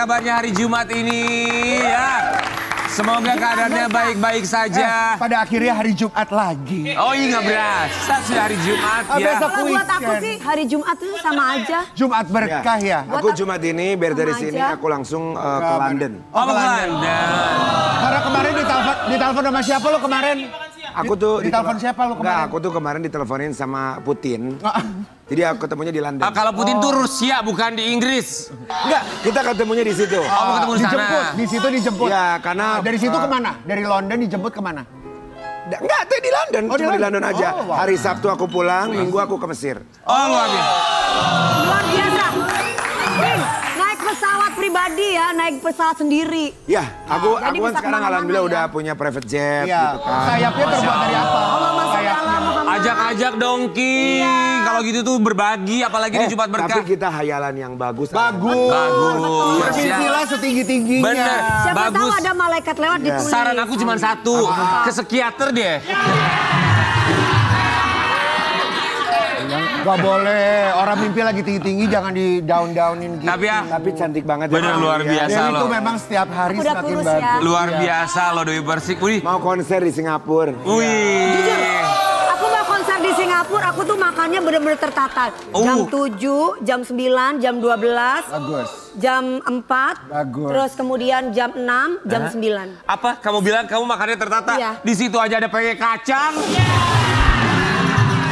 kabarnya hari Jumat ini? Ya. Semoga keadaannya baik-baik saja. Pada akhirnya hari Jumat lagi. Oh iya nggak berasa sudah hari Jumat ya. Kalau buat aku sih hari Jumat itu sama aja. Jumat berkah ya. Aku Jumat ini biar dari sini aku langsung ke London. Oh ke London. Karena kemarin ditelepon sama siapa lo kemarin? Aku tuh ditelepon siapa lo kemarin? Enggak, aku tuh kemarin diteleponin sama Putin. Jadi aku ketemunya di London. Kalau Putin tuh Rusia bukan di Inggris. Enggak, kita ketemunya di situ. Oh, ketemu di sana. Dijemput, di situ dijemput. Ya, karena dari situ kemana? Dari London dijemput kemana? Enggak, tuh di London. Oh, cuma di London aja. Oh, wow. Hari Sabtu aku pulang, Minggu aku ke Mesir. Oh luar biasa. Luar biasa. Naik pesawat pribadi ya, naik pesawat sendiri. Ya, aku Jadi kan bisa sekarang kemana-mana alhamdulillah ya. udah punya private jet Iya. gitu kan. Sayapnya terbuat dari apa? Ajak-ajak dong King. Kalau gitu tuh berbagi, apalagi di Jumat berkah. Tapi kita hayalan yang bagus. Bagus. Bagus. Berbisilah setinggi-tingginya. Bener. Siapa tahu Bagus. ada malaikat lewat ditulis. Saran aku cuma satu, ke psikiater deh. Gak boleh, orang mimpi lagi tinggi-tinggi jangan di down-downin gitu. Tapi cantik banget. bener luar biasa Dan itu loh. memang setiap hari Aku udah semakin kurus bagus. ya. Luar biasa loh Dewi Persik. Wih. Mau konser di Singapura. Wih. Jujur, aku mau konser di Singapura, aku tuh makannya bener-bener tertata. Jam 7, jam 9, jam 12, Bagus. jam 4, Bagus. terus kemudian jam 6, jam 9. Apa? Kamu bilang kamu makannya tertata? Iya. Di situ aja ada pakai kacang.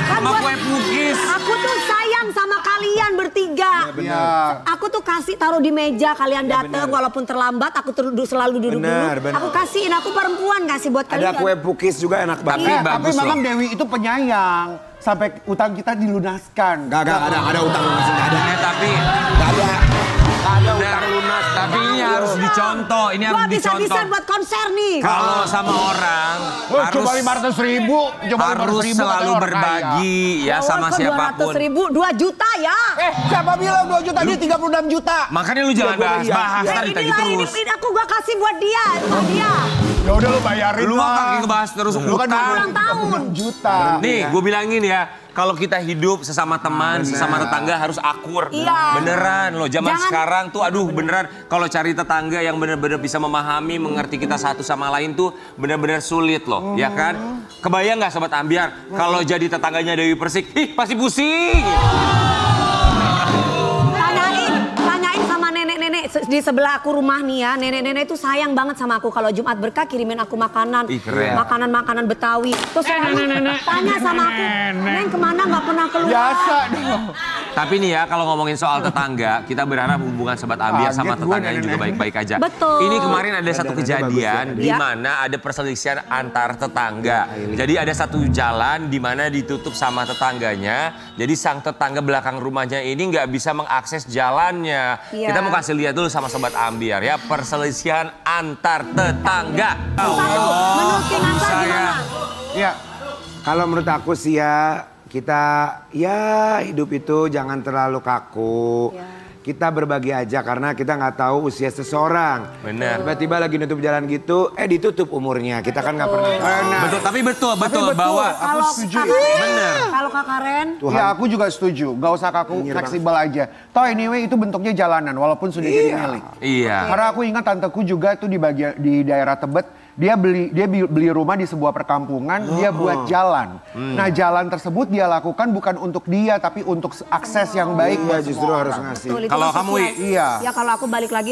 Kan Sama buat- kue pukis. Aku tuh sayang sama kalian bertiga. Iya. Aku tuh kasih taruh di meja kalian datang walaupun terlambat aku selalu duduk Benar, dulu. benar. Aku kasihin, aku perempuan kasih buat Ada kalian. kue pukis juga enak banget. Tapi Tapi bagus memang loh. Dewi itu penyayang. Sampai utang kita dilunaskan. Gak ada utang lunas, gak ada. Tapi Gak ada. Gak ada bener. utang lunas. Tapi ini harus dicontoh. Ini Gua harus bisa-bisa dicontoh. buat konser nih. Kalau sama orang harus Coba 500.000. harus selalu berbagi ya sama siapapun. 200.000, 2 juta ya. Siapa bilang 2 juta? Dia 36 juta. Makanya lu jangan bahas tadi Inilah, terus. ini aku gua kasih buat dia, buat dia. Ya udah lu bayarin Lu lah. kaki ngebahas terus Lu kan utang. ulang tahun. 36 juta. Nih, gue bilangin ya, kalau kita hidup sesama teman, sesama tetangga harus akur. Iya. Beneran loh, zaman Jangan- sekarang tuh aduh beneran kalau cari tetangga yang bener-bener bisa memahami, mengerti kita satu sama lain tuh bener-bener sulit loh, ya kan? Kebayang nggak Sobat Ambiar, kalau jadi tetangganya Dewi Persik, ih pasti pusing. Tanyain sama nenek-nenek di sebelah aku rumah nih ya. Nenek-nenek itu sayang banget sama aku. Kalau Jumat berkah kirimin aku makanan. Ih, keren. Makanan-makanan Betawi. Terus tanya sama aku, Neng kemana nggak pernah keluar? Biasa dong. Tapi nih ya, kalau ngomongin soal tetangga, kita berharap hubungan Sobat Ambiar sama Kaget gua tetangganya juga nenek-nenek. baik-baik aja. Betul. Ini kemarin ada satu Dandanannya kejadian bagus di ya. mana ada perselisihan antar tetangga. Jadi ada satu jalan di mana ditutup sama tetangganya. Jadi sang tetangga belakang rumahnya ini nggak bisa mengakses jalannya. Iya. Kita mau kasih lihat dulu sama Sobat Ambiar ya, perselisihan antar tetangga. Satu, menurut King Ansar Saya- gimana? Iya. Kalau menurut aku sih ya, kita ya hidup itu jangan terlalu kaku. Ya. Kita berbagi aja karena kita nggak tahu usia seseorang. Bener. Tiba-tiba lagi nutup jalan gitu, ditutup umurnya. Kita kan nggak pernah. Betul, tapi betul bahwa Aku setuju. bener. Kalau Kak Karen, Iya, aku juga setuju. Gak usah kaku, fleksibel aja. Toh anyway itu bentuknya jalanan walaupun sudah jadi milik. Iya. Karena aku ingat tanteku juga tuh di daerah Tebet. Dia beli rumah di sebuah perkampungan, dia buat jalan. Nah jalan tersebut dia lakukan bukan untuk dia tapi untuk akses yang baik Iya, buat justru semua harus orang. ngasih. betul, itu Kalau kan kamu, sesuai. Iya. Ya kalau aku balik lagi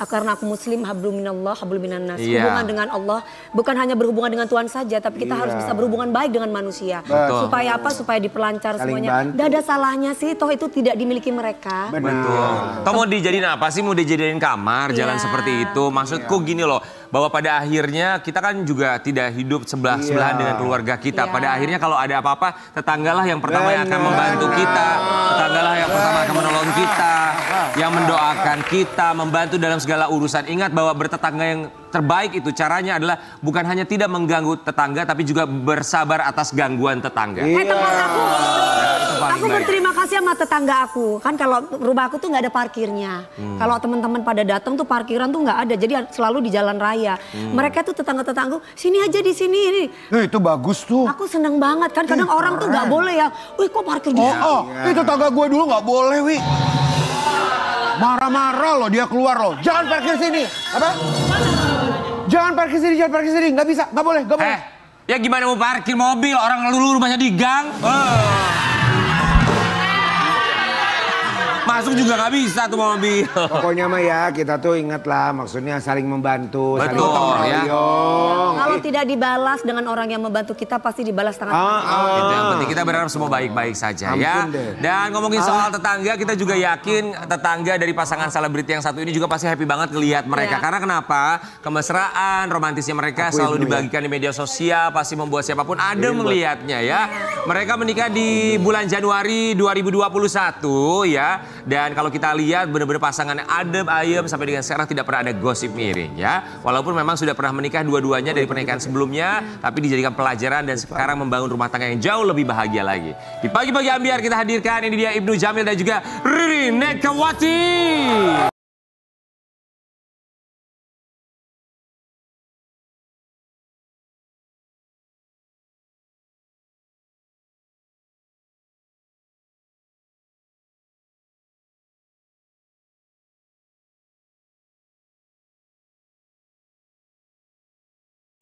karena aku muslim, hablum minallah, hablum minannas. Iya. Hubungan dengan Allah bukan hanya berhubungan dengan Tuhan saja, tapi kita harus bisa berhubungan baik dengan manusia. Betul. Supaya apa? Supaya diperlancar Saling semuanya. bantu. Gak ada salahnya sih, toh itu tidak dimiliki mereka. Betul. Toh mau dijadiin apa sih? Mau dijadiin kamar, jalan Iya. seperti itu. Maksudku gini loh, bahwa pada akhirnya kita kan juga tidak hidup sebelah-sebelahan dengan keluarga kita. Iya. Pada akhirnya kalau ada apa-apa, tetanggalah yang pertama yang akan membantu kita. Tetanggalah yang pertama akan menolong kita, yang mendoakan kita, membantu dalam segala urusan. Ingat bahwa bertetangga yang terbaik itu caranya adalah bukan hanya tidak mengganggu tetangga, tapi juga bersabar atas gangguan tetangga. Teman aku, paling aku baik. berterima kasih sama tetangga aku. Kan kalau rumah aku tuh nggak ada parkirnya. Kalau teman-teman pada datang tuh parkiran tuh nggak ada. Jadi selalu di jalan raya. Mereka tuh tetangga-tetangga, sini aja di sini. Itu bagus tuh. Aku seneng banget kan. Kadang orang tuh nggak boleh ya. Wih kok parkir di sini? Itu tetangga gue dulu nggak boleh, Wi. Marah-marah loh dia keluar loh. Jangan parkir sini. Apa? Jangan parkir sini, jangan parkir sini. Nggak bisa, nggak boleh, nggak boleh. Ya gimana mau parkir mobil, orang dulu rumahnya di gang. Masuk juga nggak bisa tuh mobil. Pokoknya mah ya kita tuh ingat lah, maksudnya saling membantu, saling Betul, gotong ya. royong. Kalau tidak dibalas dengan orang yang membantu kita pasti dibalas tangan. Itu yang penting, kita berharap semua baik-baik saja ya. deh. Dan ngomongin soal tetangga, kita juga yakin tetangga dari pasangan selebriti yang satu ini juga pasti happy banget ngelihat mereka. Karena kenapa? Kemesraan, romantisnya mereka selalu dibagikan di media sosial, pasti membuat siapapun ada melihatnya ya. Mereka menikah di bulan Januari 2021 ya. Dan kalau kita lihat benar-benar pasangannya adem ayem sampai dengan sekarang tidak pernah ada gosip miring ya. Walaupun memang sudah pernah menikah dua-duanya dari pernikahan sebelumnya, tapi dijadikan pelajaran dan sekarang membangun rumah tangga yang jauh lebih bahagia lagi. Di pagi-pagi ambiar kita hadirkan ini dia Ibnu Jamil dan juga Ririn Nekawati.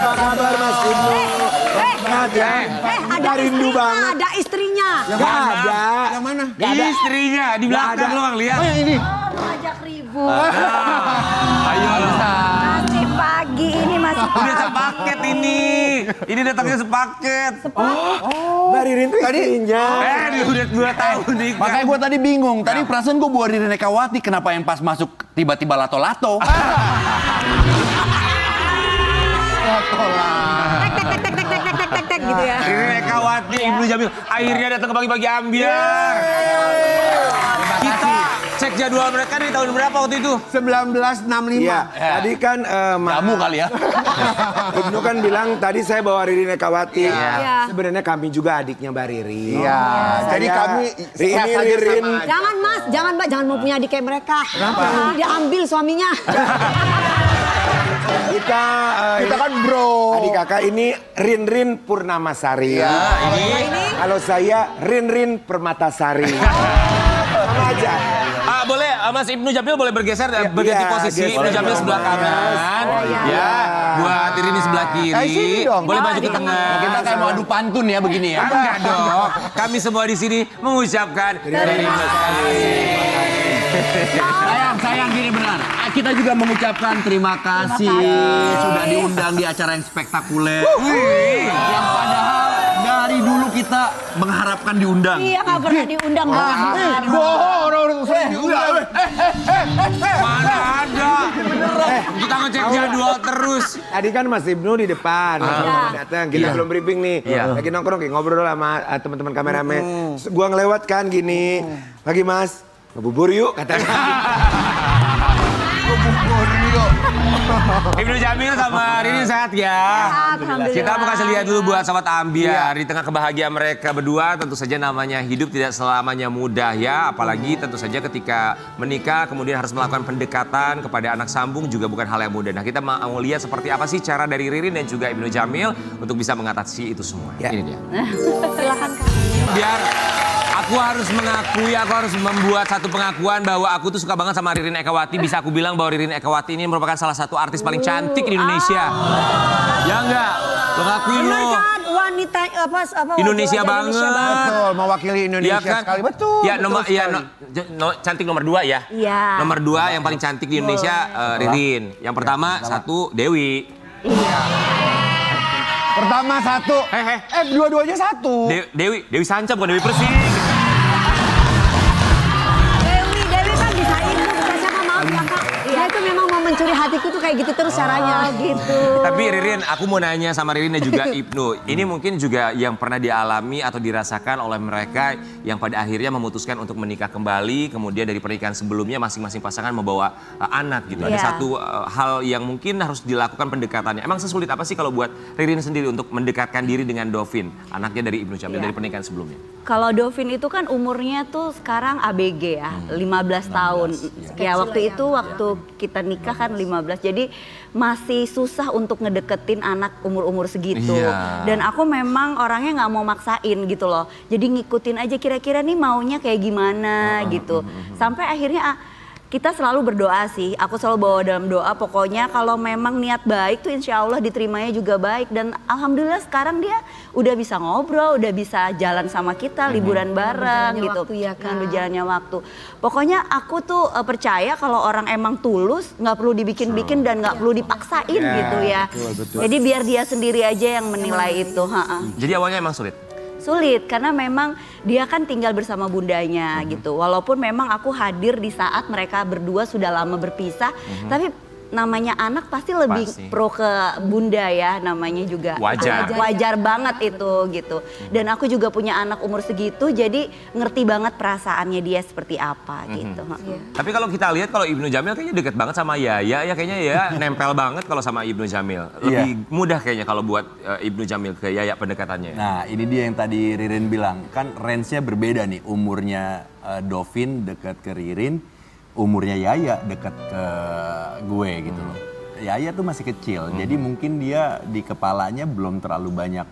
Kabar Mas Ibnu. Ada rindu istrinya, banget. ada istrinya. Gak ada. Yang mana? Istrinya di belakang ada. doang lihat. Oh yang ini. Ngajak ribut. Ayo. Masih pagi ini masih. Udah sepaket ini. Ini datangnya sepaket. Mbak Ririn tuh istrinya. Dia udah 2 tahun nih. Makanya gue tadi bingung. Tadi perasaan gue bawa Ririn Nekawati. Kenapa yang pas masuk tiba-tiba lato-lato? Tek gitu ya. Ririn Nekawati, Ibnu Jamil. Akhirnya datang ke pagi-pagi ambiar. Kita cek jadwal mereka di tahun berapa waktu itu? 1965. Iya, tadi kan Kamu kali ya. Ibnu kan bilang tadi saya bawa Ririn Nekawati. Iya. Sebenarnya kami juga adiknya Mbak Ririn. Iya. Jadi Saya- kami ini sah saja Ririn. sama- Jangan Mas, jangan Mbak, jangan mau punya adik kayak mereka. Kenapa? Dia ambil suaminya. Kita Kita kan bro. adik kakak ini Rin Purnamasari. Ini. Kalau saya Rin Permatasari. Sama aja. Boleh Mas Ibnu Jamil boleh bergeser berganti Iya, posisi. geser. Ibnu Jamil sebelah kanan. Ya. Buat Ririn sebelah kiri. sini dong. Boleh maju di ke tengah. Kita kayak mau adu pantun ya begini ya. Enggak dong. Kami semua di sini mengucapkan terima kasih. Sayang gini benar. Kita juga mengucapkan terima kasih sudah diundang di acara yang spektakuler. Yang padahal dari dulu kita mengharapkan diundang. Iya nggak pernah diundang banget. Orang sering diundang. Mana ada. Kita ngecek jadwal terus. Tadi kan Mas Ibnu di depan, datang. Kita belum briefing nih. Iya. Lagi nongkrong, kayak ngobrol sama teman-teman kameramen. Gua ngelewat kan gini. Pagi Mas, ngebubur yuk katanya. Ibnu Jamil sama Ririn sehat ya. Alhamdulillah. Kita mau kasih lihat dulu buat sahabat ambiar. Di tengah kebahagiaan mereka berdua tentu saja namanya hidup tidak selamanya mudah ya. Apalagi tentu saja ketika menikah kemudian harus melakukan pendekatan kepada anak sambung juga bukan hal yang mudah. Nah kita mau lihat seperti apa sih cara dari Ririn dan juga Ibnu Jamil untuk bisa mengatasi itu semua. Ya. Ini dia. Silakan Kak. Biar aku harus mengakui, aku harus membuat satu pengakuan bahwa aku tuh suka banget sama Ririn Nekawati. Bisa aku bilang bahwa Ririn Nekawati ini merupakan salah satu artis paling cantik di Indonesia. Ya enggak? Lo ngakuin lo. Bener kan wanita apa Indonesia wajah banget. Betul, mewakili Indonesia sekali. Betul. Ya, betul nomor ya sekali. cantik nomor 2 ya. Iya. Nomor 2 yang paling cantik di Indonesia Ririn. Yang pertama 1 Dewi. Pertama 1. Dua-duanya 1. Dewi Sanca bukan Dewi Persik. Dewi kan bisa itu, bisa siapa maaf ya Kak. Dia itu memang mau mencuri hatiku tuh kayak gitu terus caranya gitu. Tapi Ririn, aku mau nanya sama Ririn dan juga Ibnu. Ini mungkin juga yang pernah dialami atau dirasakan oleh mereka yang pada akhirnya memutuskan untuk menikah kembali. Kemudian dari pernikahan sebelumnya masing-masing pasangan membawa anak gitu. Ada Iya. satu hal yang mungkin harus dilakukan pendekatannya. Emang sesulit apa sih kalau buat Ririn sendiri untuk mendekatkan diri dengan Dovin, anaknya dari Ibnu Jamil Iya. dari pernikahan sebelumnya? Kalau Dovin itu kan umurnya tuh sekarang ABG ya, 15 tahun. Ya waktu itu waktu kita nikah kan 15. Jadi masih susah untuk ngedeketin anak umur-umur segitu. Iya. Dan aku memang orangnya nggak mau maksain gitu loh. Jadi ngikutin aja kira-kira nih maunya kayak gimana gitu. Sampai akhirnya kita selalu berdoa sih. Aku selalu bawa dalam doa. Pokoknya kalau memang niat baik tuh insya Allah diterimanya juga baik. Dan alhamdulillah sekarang dia udah bisa ngobrol, udah bisa jalan sama kita, liburan bareng gitu. Waktu ya, Kak. Dengan berjalannya waktu. Pokoknya aku tuh percaya kalau orang emang tulus, nggak perlu dibikin-bikin dan nggak perlu dipaksain gitu ya. Betul. Jadi biar dia sendiri aja yang menilai itu. Jadi awalnya emang sulit? Sulit karena memang dia kan tinggal bersama bundanya gitu. Walaupun memang aku hadir di saat mereka berdua sudah lama berpisah, tapi namanya anak pasti lebih pro ke bunda ya, namanya juga wajar banget itu gitu. Dan aku juga punya anak umur segitu, jadi ngerti banget perasaannya dia seperti apa gitu. Tapi kalau kita lihat kalau Ibnu Jamil kayaknya deket banget sama Yaya ya, kayaknya ya nempel banget kalau sama Ibnu Jamil. Lebih mudah kayaknya kalau buat Ibnu Jamil ke Yaya pendekatannya. Nah ini dia yang tadi Ririn bilang, kan range-nya berbeda nih, umurnya Dovin dekat ke Ririn, umurnya Yaya dekat ke gue gitu loh. Yaya tuh masih kecil, jadi mungkin dia di kepalanya belum terlalu banyak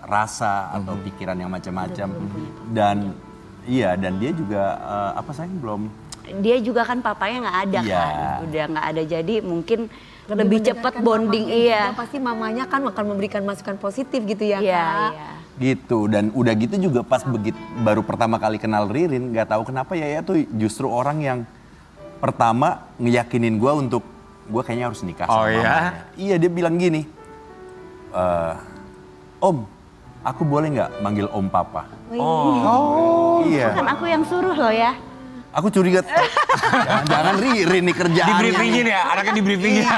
rasa atau pikiran yang macam-macam. Dan dan dia juga belum. Dia juga kan papanya nggak ada kan, udah nggak ada, jadi mungkin lebih cepat bonding. Pasti mamanya kan akan memberikan masukan positif gitu ya, Kak. Gitu, dan udah gitu juga pas baru pertama kali kenal Ririn, nggak tahu kenapa Yaya tuh justru orang yang pertama ngeyakinin gue untuk gue kayaknya harus nikah sama mamanya. Iya, dia bilang gini, Om, aku boleh nggak manggil Om Papa? Iya. Kan aku yang suruh loh ya. Aku curiga, jangan Ririn nih kerjaannya. Di briefingin ya, anaknya di briefingin.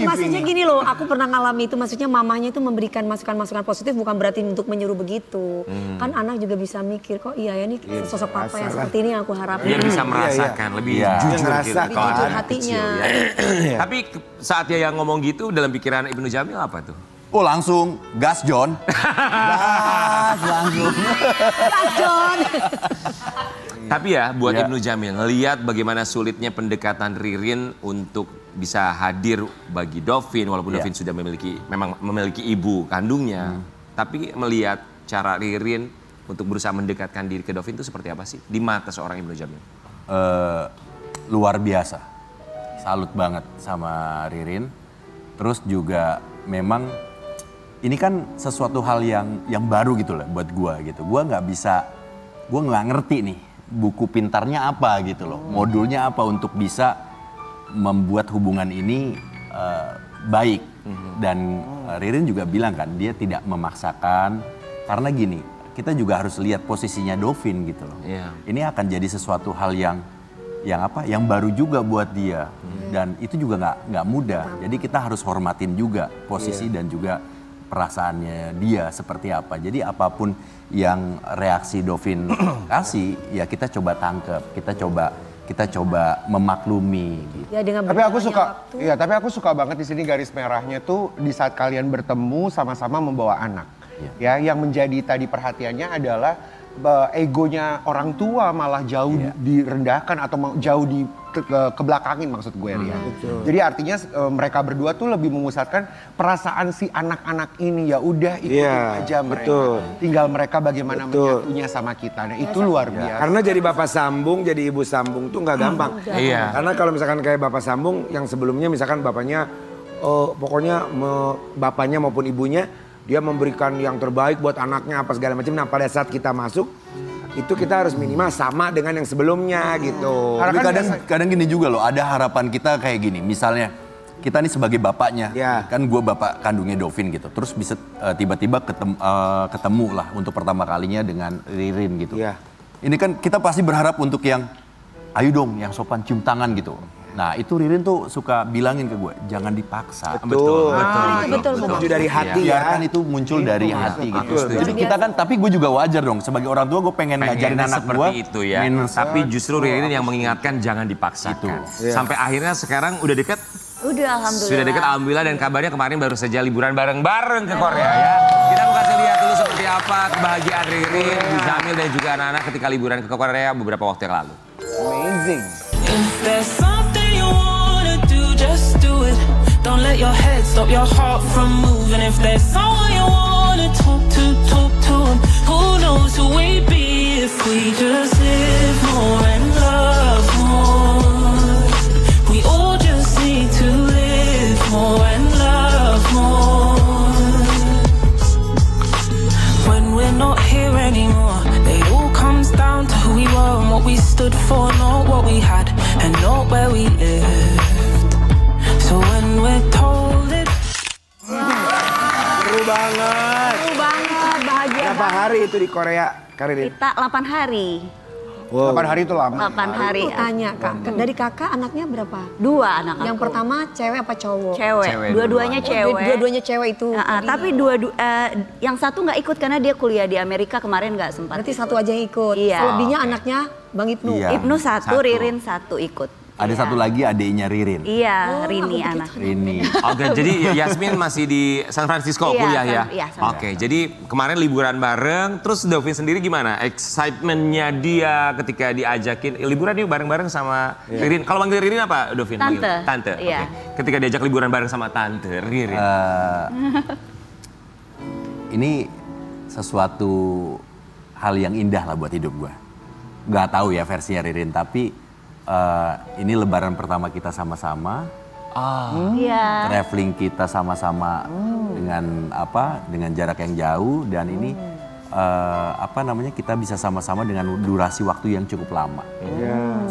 Maksudnya gini loh, aku pernah ngalami itu, maksudnya mamanya itu memberikan masukan-masukan positif bukan berarti untuk menyuruh begitu. Kan anak juga bisa mikir, kok iya ya nih sosok papa yang seperti ini yang aku harapkan. Dia bisa merasakan, lebih jujur gitu. Lebih jujur hatinya. Tapi saat Yaya ngomong gitu, dalam pikiran Ibnu Jamil apa tuh? Oh langsung, gas John. Gas langsung. Gas John. Tapi ya buat Ibnu Jamil, ngelihat bagaimana sulitnya pendekatan Ririn untuk bisa hadir bagi Dovin, walaupun Dovin sudah memang memiliki ibu kandungnya. Tapi melihat cara Ririn untuk berusaha mendekatkan diri ke Dovin itu seperti apa sih di mata seorang Ibnu Jamil? Luar biasa, salut banget sama Ririn. Terus juga memang ini kan sesuatu hal yang baru gitu lah buat gua gitu. Gua nggak ngerti nih buku pintarnya apa gitu loh, modulnya apa untuk bisa membuat hubungan ini baik. Dan Ririn juga bilang kan dia tidak memaksakan, karena gini, kita juga harus lihat posisinya Dovin gitu loh. Ini akan jadi sesuatu hal yang baru juga buat dia, dan itu juga nggak mudah. Jadi kita harus hormatin juga posisi dan juga perasaannya dia seperti apa. Jadi apapun yang reaksi Dovin kasih, ya kita coba tangkep, kita coba memaklumi gitu. Ya, tapi aku suka banget di sini garis merahnya tuh di saat kalian bertemu sama-sama membawa anak. Ya, yang menjadi tadi perhatiannya adalah egonya orang tua malah jauh direndahkan atau jauh kebelakangin maksud gue ya. Jadi artinya mereka berdua tuh lebih memusatkan perasaan si anak-anak ini, ya udah ikutin aja mereka. Tinggal mereka bagaimana menyatunya sama kita. Nah, itu luar biasa. Karena jadi bapak sambung, jadi ibu sambung tuh nggak gampang. Karena kalau misalkan kayak bapak sambung yang sebelumnya misalkan bapaknya pokoknya bapaknya maupun ibunya dia memberikan yang terbaik buat anaknya apa segala macam. Nah, pada saat kita masuk itu kita harus minimal sama dengan yang sebelumnya gitu. Tapi kadang gini juga loh, ada harapan kita kayak gini. Misalnya kita nih sebagai bapaknya, kan gue bapak kandungnya Dovin gitu. Terus bisa tiba-tiba ketemu lah untuk pertama kalinya dengan Ririn gitu. Ini kan kita pasti berharap untuk yang ayo dong yang sopan cium tangan gitu. Nah itu Ririn tuh suka bilangin ke gue, jangan dipaksa. Betul. Menuju dari hati ya. Biarkan itu muncul dari hati gitu. Jadi kita kan, tapi gue juga wajar dong. Sebagai orang tua gue pengen ngajarin anak gue. Itu ya. Tapi justru Ririn yang mengingatkan jangan dipaksakan. Sampai akhirnya sekarang udah deket? Udah, alhamdulillah. Sudah deket, alhamdulillah. Dan kabarnya kemarin baru saja liburan bareng-bareng ke Korea ya. Kita mau kasih lihat dulu seperti apa kebahagiaan Ririn, Jamil dan juga anak-anak ketika liburan ke Korea beberapa waktu yang lalu. Amazing. If there's something you wanna do, just do it. Don't let your head stop your heart from moving. If there's someone you wanna talk to him. Who knows who we'd be if we just live more and love more. stood for, not what we had, and not where we lived. So when we're told it. Seru banget. Seru banget, bahagia. Berapa hari itu di Korea, Karirin? Kita 8 hari. 8 hari itu lama. 8 hari. Aku tanya kak, dari kakak anaknya berapa? 2 anak aku. Yang pertama cewek apa cowok? Cewek. Dua-duanya cewek. Dua-duanya cewek itu. Tapi yang satu nggak ikut karena dia kuliah di Amerika kemarin nggak sempat. Berarti satu aja yang ikut. Iya. Selebihnya anaknya Bang Ibnu. Iya. Ibnu satu, Satu. Ririn satu ikut. Ada satu lagi adiknya Ririn. Iya, Rini anak. Rini. Oke, jadi Yasmin masih di San Francisco Iya, kuliah ya? iya, San Oke, jadi kemarin liburan bareng, terus Dovin sendiri gimana? Excitementnya dia ketika diajakin, liburan yuk bareng-bareng sama Ririn. Kalau manggil Ririn apa Dovin? Tante. Tante, Iya. oke. Ketika diajak liburan bareng sama Tante Ririn. Ini sesuatu hal yang indah lah buat hidup gue. Gak tahu ya versinya Ririn, tapi ini lebaran pertama kita sama-sama. Iya. Traveling kita sama-sama dengan jarak yang jauh dan ini kita bisa sama-sama dengan durasi waktu yang cukup lama.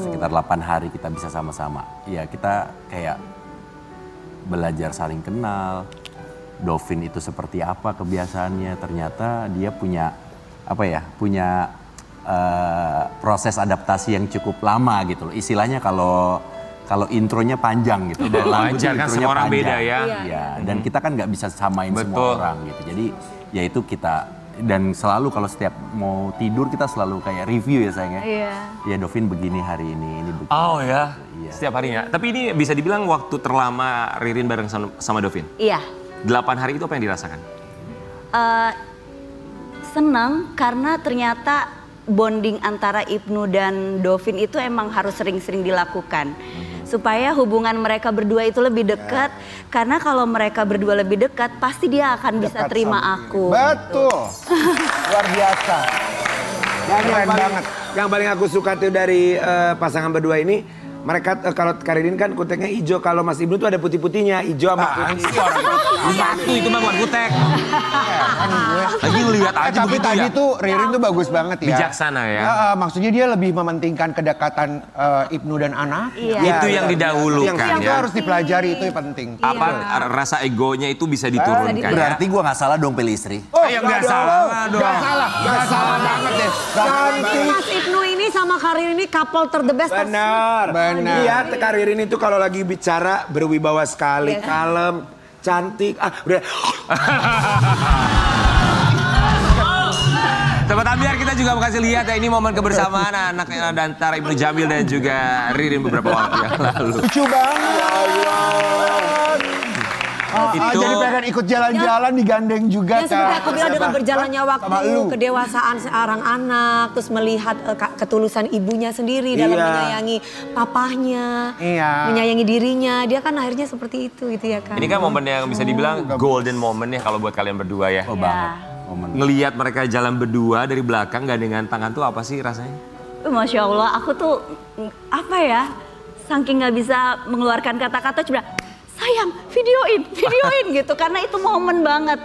Sekitar 8 hari kita bisa sama-sama. Ya kita kayak belajar saling kenal. Dovin itu seperti apa kebiasaannya, ternyata dia punya proses adaptasi yang cukup lama gitu loh. Istilahnya kalau intronya panjang gitu. Wajar kan, semua orang beda ya. Iya. Dan kita kan nggak bisa samain Betul. semua orang gitu. Jadi ya itu kita, dan selalu kalau setiap mau tidur kita selalu kayak review ya sayangnya. Iya. Ya Dovin begini hari ini begini. Oh ya, Iya. setiap harinya. Tapi ini bisa dibilang waktu terlama Ririn bareng sama Dovin. Iya. 8 hari itu apa yang dirasakan? Senang karena ternyata bonding antara Ibnu dan Dovin itu emang harus sering-sering dilakukan. Supaya hubungan mereka berdua itu lebih dekat. Karena kalau mereka berdua lebih dekat, pasti dia akan bisa Dekat terima sama aku. Betul. Luar biasa. Dan Keren banget. yang paling aku suka tuh dari pasangan berdua ini, mereka kalau Karirin kan kuteknya hijau, kalau Mas Ibnu tuh ada putih-putihnya, hijau sama putih. Satu itu mah bukan kutek. Lagi ngeliat aja Tapi begitu tadi ya. tuh Ririn tuh bagus banget ya. Bijaksana ya. Maksudnya dia lebih mementingkan kedekatan Ibnu dan anak. Iya. Itu yang didahulukan Itu ya. harus dipelajari, itu yang penting. Apa rasa egonya itu bisa diturunkan ya. Berarti gue nggak salah dong pilih istri. Ya nggak salah dong. Gak salah banget deh. Mas Ibnu ini sama Karir ini couple the best. Benar. Benar. Iya, Karirin itu kalau lagi bicara berwibawa sekali, kalem, cantik. Udah. Sobat Ambiar, kita juga mau kasih lihat ya, ini momen kebersamaan anak antara Ibnu Jamil dan juga Ririn beberapa waktu yang lalu. Lucu banget. Itu Jadi pengen ikut jalan-jalan digandeng juga Ya seperti aku Kak. bilang dengan berjalannya Sama waktu, lu. kedewasaan seorang anak, terus melihat ketulusan ibunya sendiri dalam Iya. menyayangi papahnya, Iya. menyayangi dirinya. Dia kan akhirnya seperti itu gitu ya kan. ini kan momen yang bisa dibilang golden moment ya kalau buat kalian berdua ya. Oh banget. Momen. Ngelihat mereka jalan berdua dari belakang gandengan tangan tuh apa sih rasanya? Masya Allah, aku tuh apa ya, saking nggak bisa mengeluarkan kata-kata cuma sayang videoin gitu karena itu momen banget.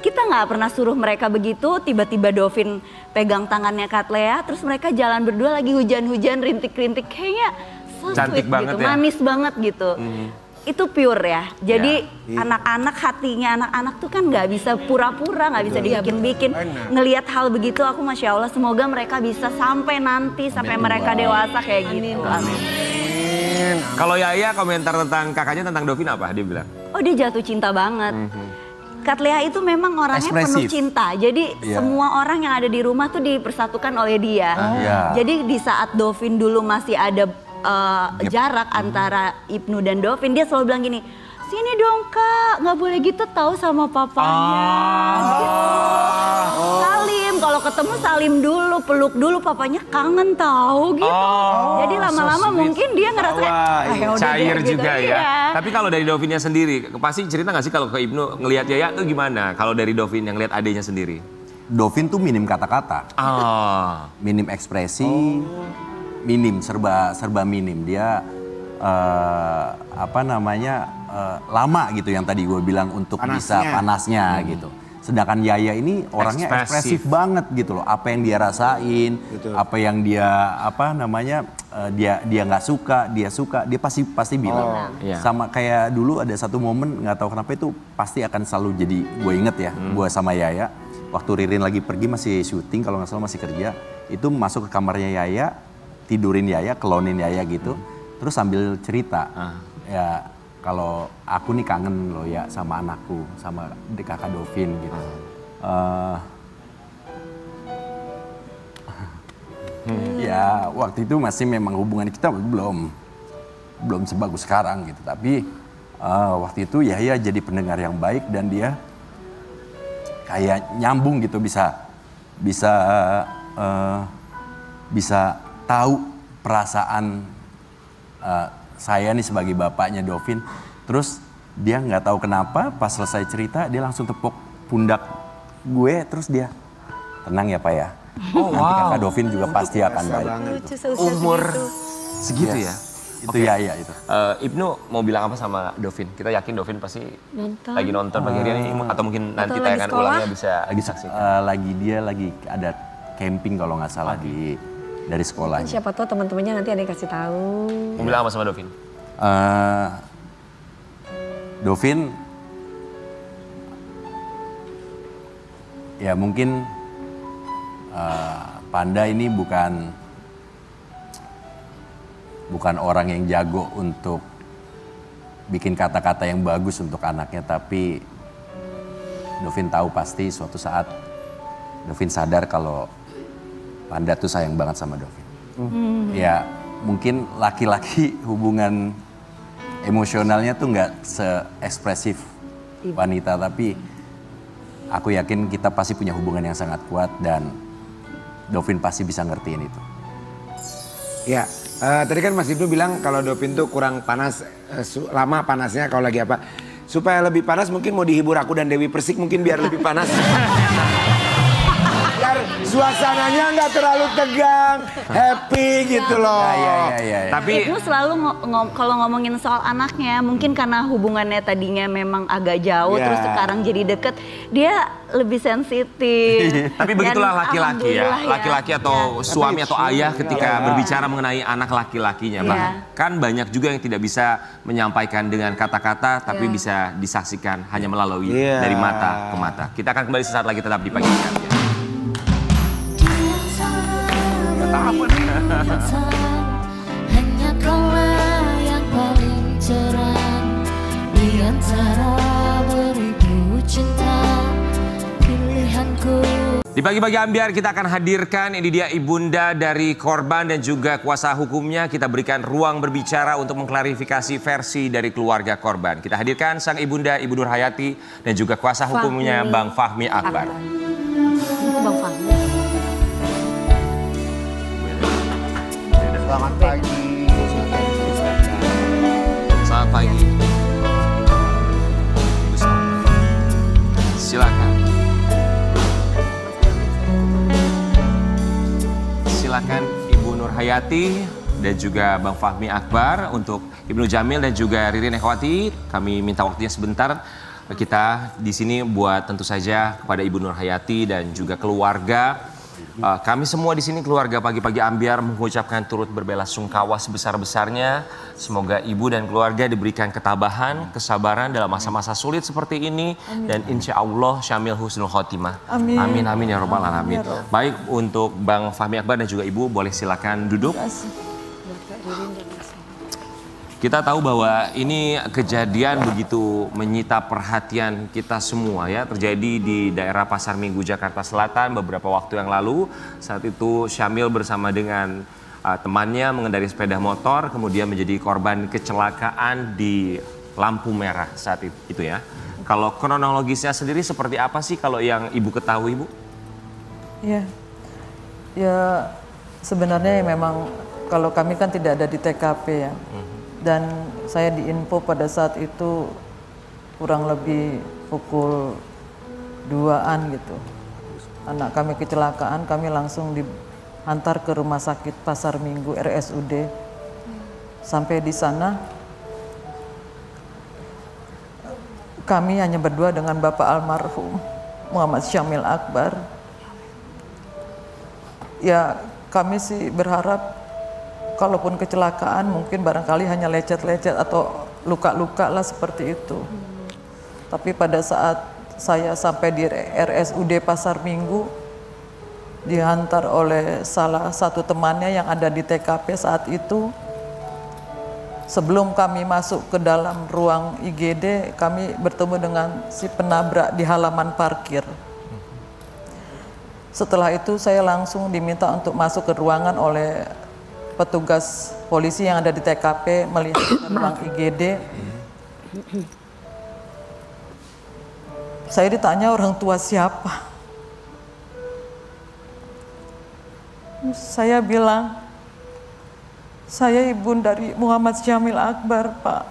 Kita nggak pernah suruh mereka begitu, tiba-tiba Dovin pegang tangannya Katlea, terus mereka jalan berdua lagi hujan-hujan, rintik-rintik, kayaknya so Cantik sweet banget gitu, ya. manis banget gitu. Itu pure ya. Jadi Ya. anak-anak, hatinya anak-anak tuh kan nggak bisa pura-pura, nggak bisa dibikin-bikin. Ngelihat hal begitu aku Masya Allah, semoga mereka bisa sampai nanti, sampai mereka dewasa kayak gitu. Amin. Kalau Yaya komentar tentang kakaknya tentang Dovin apa dia bilang? Oh dia jatuh cinta banget. Katlea itu memang orangnya penuh Ekspresif. cinta. Jadi Iya. semua orang yang ada di rumah tuh dipersatukan oleh dia. Iya. Jadi di saat Dovin dulu masih ada jarak antara Ibnu dan Dovin, dia selalu bilang gini, sini dong kak, nggak boleh gitu tahu sama papanya. Gitu. Salim, kalau ketemu salim dulu, peluk dulu, papanya kangen tahu gitu. Jadi lama-lama mungkin dia ngerasa kayak, ya udah Cair deh," gitu. juga ya. Iya. Tapi kalau dari Dovinnya sendiri, pasti cerita nggak sih kalau ke Ibnu ngelihat Yaya tuh gimana? Kalau dari Dovin yang lihat adiknya sendiri? Dovin tuh minim kata-kata, minim ekspresi, minim serba minim. Dia lama gitu yang tadi gue bilang untuk bisa panasnya gitu. Sedangkan Yaya ini orangnya ekspresif banget gitu loh. Apa yang dia rasain, apa yang dia dia nggak suka, dia suka, dia pasti bilang. Sama kayak dulu ada satu momen nggak tahu kenapa itu pasti akan selalu jadi gue inget ya, gue sama Yaya. Waktu Ririn lagi pergi masih syuting kalau nggak salah masih kerja, itu masuk ke kamarnya Yaya, tidurin Yaya, kelonin Yaya gitu, terus sambil cerita. Ya kalau aku nih kangen loh ya sama anakku, sama kakak Dovin gitu. Ya waktu itu masih memang hubungan kita belum sebagus sekarang gitu. Tapi waktu itu Yaya jadi pendengar yang baik dan dia kayak nyambung gitu, bisa tahu perasaan saya nih sebagai bapaknya Dovin. Terus dia nggak tahu kenapa pas selesai cerita dia langsung tepuk pundak gue, terus dia tenang ya Pak ya. Nanti kakak Dovin juga pasti akan baik. Umur segitu ya? Itu Yaya itu. Ibnu mau bilang apa sama Dovin? Kita yakin Dovin pasti lagi nonton pagi hari ini atau mungkin nanti tayangan ulangnya bisa disaksikan. Lagi ada camping kalau nggak salah dari sekolahnya. Siapa tahu teman-temannya nanti ada yang kasih tahu. Mau bilang apa sama Dovin? Dovin, ya mungkin Panda ini bukan orang yang jago untuk bikin kata-kata yang bagus untuk anaknya, tapi Dovin tahu pasti suatu saat Dovin sadar kalau Panda tuh sayang banget sama Dovin. Ya mungkin laki-laki hubungan emosionalnya tuh nggak se-ekspresif wanita, tapi aku yakin kita pasti punya hubungan yang sangat kuat dan Dovin pasti bisa ngertiin itu. Ya, tadi kan Mas Ibnu bilang kalau Dovin tuh kurang panas, lama panasnya kalau lagi apa. Supaya lebih panas mungkin mau dihibur aku dan Dewi Persik mungkin biar lebih panas. Biar suasananya nggak terlalu tegang, happy gitu loh. Ya. Tapi Ibnu selalu kalau ngomongin soal anaknya, mungkin karena hubungannya tadinya memang agak jauh, terus sekarang jadi deket, dia lebih sensitif. Tapi begitulah laki-laki ya, laki-laki atau suami atau ayah ketika berbicara mengenai anak laki-lakinya. Bahkan banyak juga yang tidak bisa menyampaikan dengan kata-kata, tapi bisa disaksikan hanya melalui dari mata ke mata. Kita akan kembali sesaat lagi, tetap di Pagi Hari. Hanya kaulah yang paling cerah di antara beribu cinta pilihanku. Di Pagi-Pagi Ambiar kita akan hadirkan, ini dia ibunda dari korban dan juga kuasa hukumnya. Kita berikan ruang berbicara untuk mengklarifikasi versi dari keluarga korban. Kita hadirkan sang ibunda Ibu Nur Hayati dan juga kuasa hukumnya Bang Fahmi Akbar. Bang Fahmi. Selamat pagi. Selamat pagi. Silakan. Silakan Ibu Nur Hayati dan juga Bang Fahmi Akbar. Untuk Ibnu Jamil dan juga Ririn Ekwati, kami minta waktunya sebentar. Kita di sini buat tentu saja kepada Ibu Nur Hayati dan juga keluarga. Kami semua di sini keluarga Pagi-Pagi Ambiar mengucapkan turut berbelasungkawa sebesar-besarnya. Semoga ibu dan keluarga diberikan ketabahan, kesabaran dalam masa-masa sulit seperti ini. Dan insya Allah Syamil husnul khotimah. Amin. Amin, amin ya robbal alamin. Baik, untuk Bang Fahmi Akbar dan juga ibu boleh silakan duduk. Kita tahu bahwa ini kejadian begitu menyita perhatian kita semua ya. Terjadi di daerah Pasar Minggu, Jakarta Selatan beberapa waktu yang lalu. Saat itu Syamil bersama dengan temannya mengendarai sepeda motor, kemudian menjadi korban kecelakaan di lampu merah saat itu ya. Kalau kronologisnya sendiri seperti apa sih kalau yang ibu ketahui, Bu? Ya sebenarnya memang kalau kami kan tidak ada di TKP ya. Dan saya diinfo pada saat itu kurang lebih pukul 2-an gitu. Anak kami kecelakaan, kami langsung diantar ke rumah sakit Pasar Minggu RSUD. Sampai di sana kami hanya berdua dengan Bapak almarhum. Muhammad Syamil Akbar. Ya kami sih berharap kalaupun kecelakaan mungkin barangkali hanya lecet-lecet atau luka-luka lah seperti itu. Tapi pada saat saya sampai di RSUD Pasar Minggu, dihantar oleh salah satu temannya yang ada di TKP saat itu. Sebelum kami masuk ke dalam ruang IGD, kami bertemu dengan si penabrak di halaman parkir. Setelah itu saya langsung diminta untuk masuk ke ruangan oleh petugas polisi yang ada di TKP melihat ruang IGD. Saya ditanya orang tua siapa. Saya bilang, saya ibu dari Muhammad Syamil Akbar, Pak.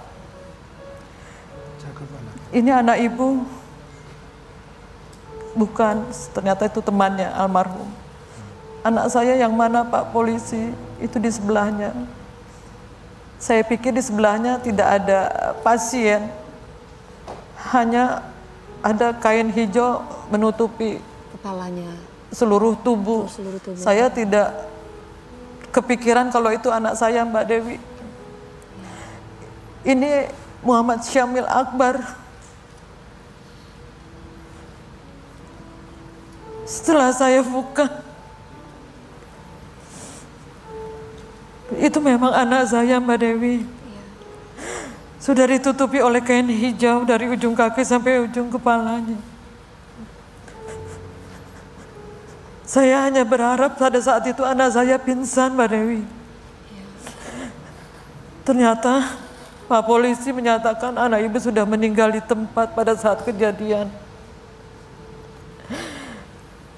Ini anak ibu. Bukan, ternyata itu temannya almarhum. Anak saya yang mana Pak polisi? Itu di sebelahnya. Saya pikir di sebelahnya tidak ada pasien. Hanya ada kain hijau menutupi Kepalanya. seluruh tubuh. Seluruh tubuh. Saya tidak kepikiran kalau itu anak saya, Mbak Dewi. Ini Muhammad Syamil Akbar. Setelah saya buka, itu memang anak saya, Mbak Dewi. Sudah ditutupi oleh kain hijau dari ujung kaki sampai ujung kepalanya. Saya hanya berharap pada saat itu anak saya pingsan, Mbak Dewi. Ternyata Pak polisi menyatakan anak ibu sudah meninggal di tempat pada saat kejadian.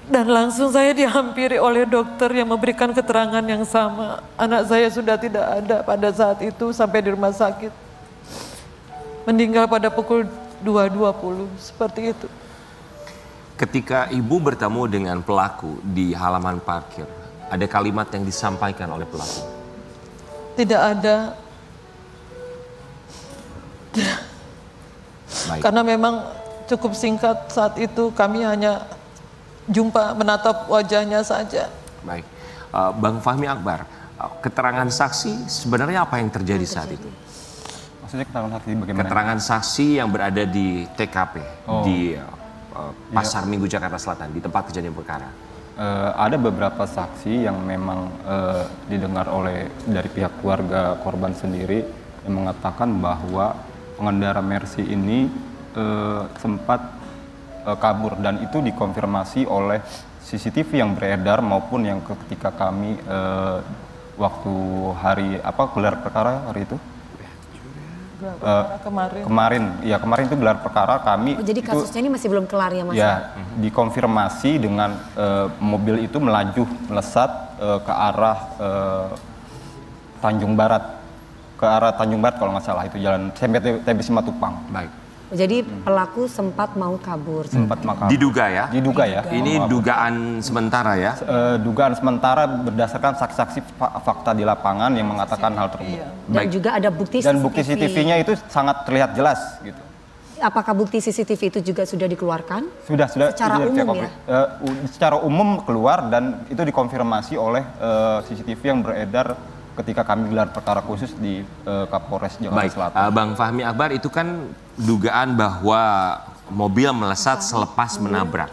Dan langsung saya dihampiri oleh dokter yang memberikan keterangan yang sama. Anak saya sudah tidak ada pada saat itu sampai di rumah sakit. Meninggal pada pukul 2.20, seperti itu. Ketika ibu bertemu dengan pelaku di halaman parkir, ada kalimat yang disampaikan oleh pelaku? Tidak ada. Baik. Karena memang cukup singkat saat itu, kami hanya jumpa menatap wajahnya saja. Baik, Bang Fahmi Akbar, keterangan saksi sebenarnya apa yang terjadi saat itu? Maksudnya keterangan saksi bagaimana? Keterangan saksi yang berada di TKP di Pasar Minggu Jakarta Selatan, di tempat kejadian perkara. Ada beberapa saksi yang memang didengar oleh dari pihak keluarga korban sendiri yang mengatakan bahwa pengendara Mercy ini sempat kabur, dan itu dikonfirmasi oleh CCTV yang beredar maupun yang ketika kami waktu hari gelar perkara hari itu kemarin itu gelar perkara kami. Jadi kasusnya ini masih belum kelar ya Mas? Ya, dikonfirmasi dengan mobil itu melaju melesat ke arah Tanjung Barat, kalau nggak salah itu jalan TB Simatupang. Baik. Jadi pelaku sempat mau kabur. Sempat mau kabur. Diduga ya? Diduga ya. Ini dugaan sementara ya? Dugaan sementara berdasarkan saksi-saksi fakta di lapangan yang mengatakan hal tersebut. Dan juga ada bukti CCTV. Dan bukti CCTV-nya itu sangat terlihat jelas gitu. Apakah bukti CCTV itu juga sudah dikeluarkan? Sudah. Secara umum ya? Secara umum keluar, dan itu dikonfirmasi oleh CCTV yang beredar ketika kami gelar perkara khusus di Kapolres Jakarta Selatan. Bang Fahmi Akbar, itu kan dugaan bahwa mobil melesat selepas menabrak,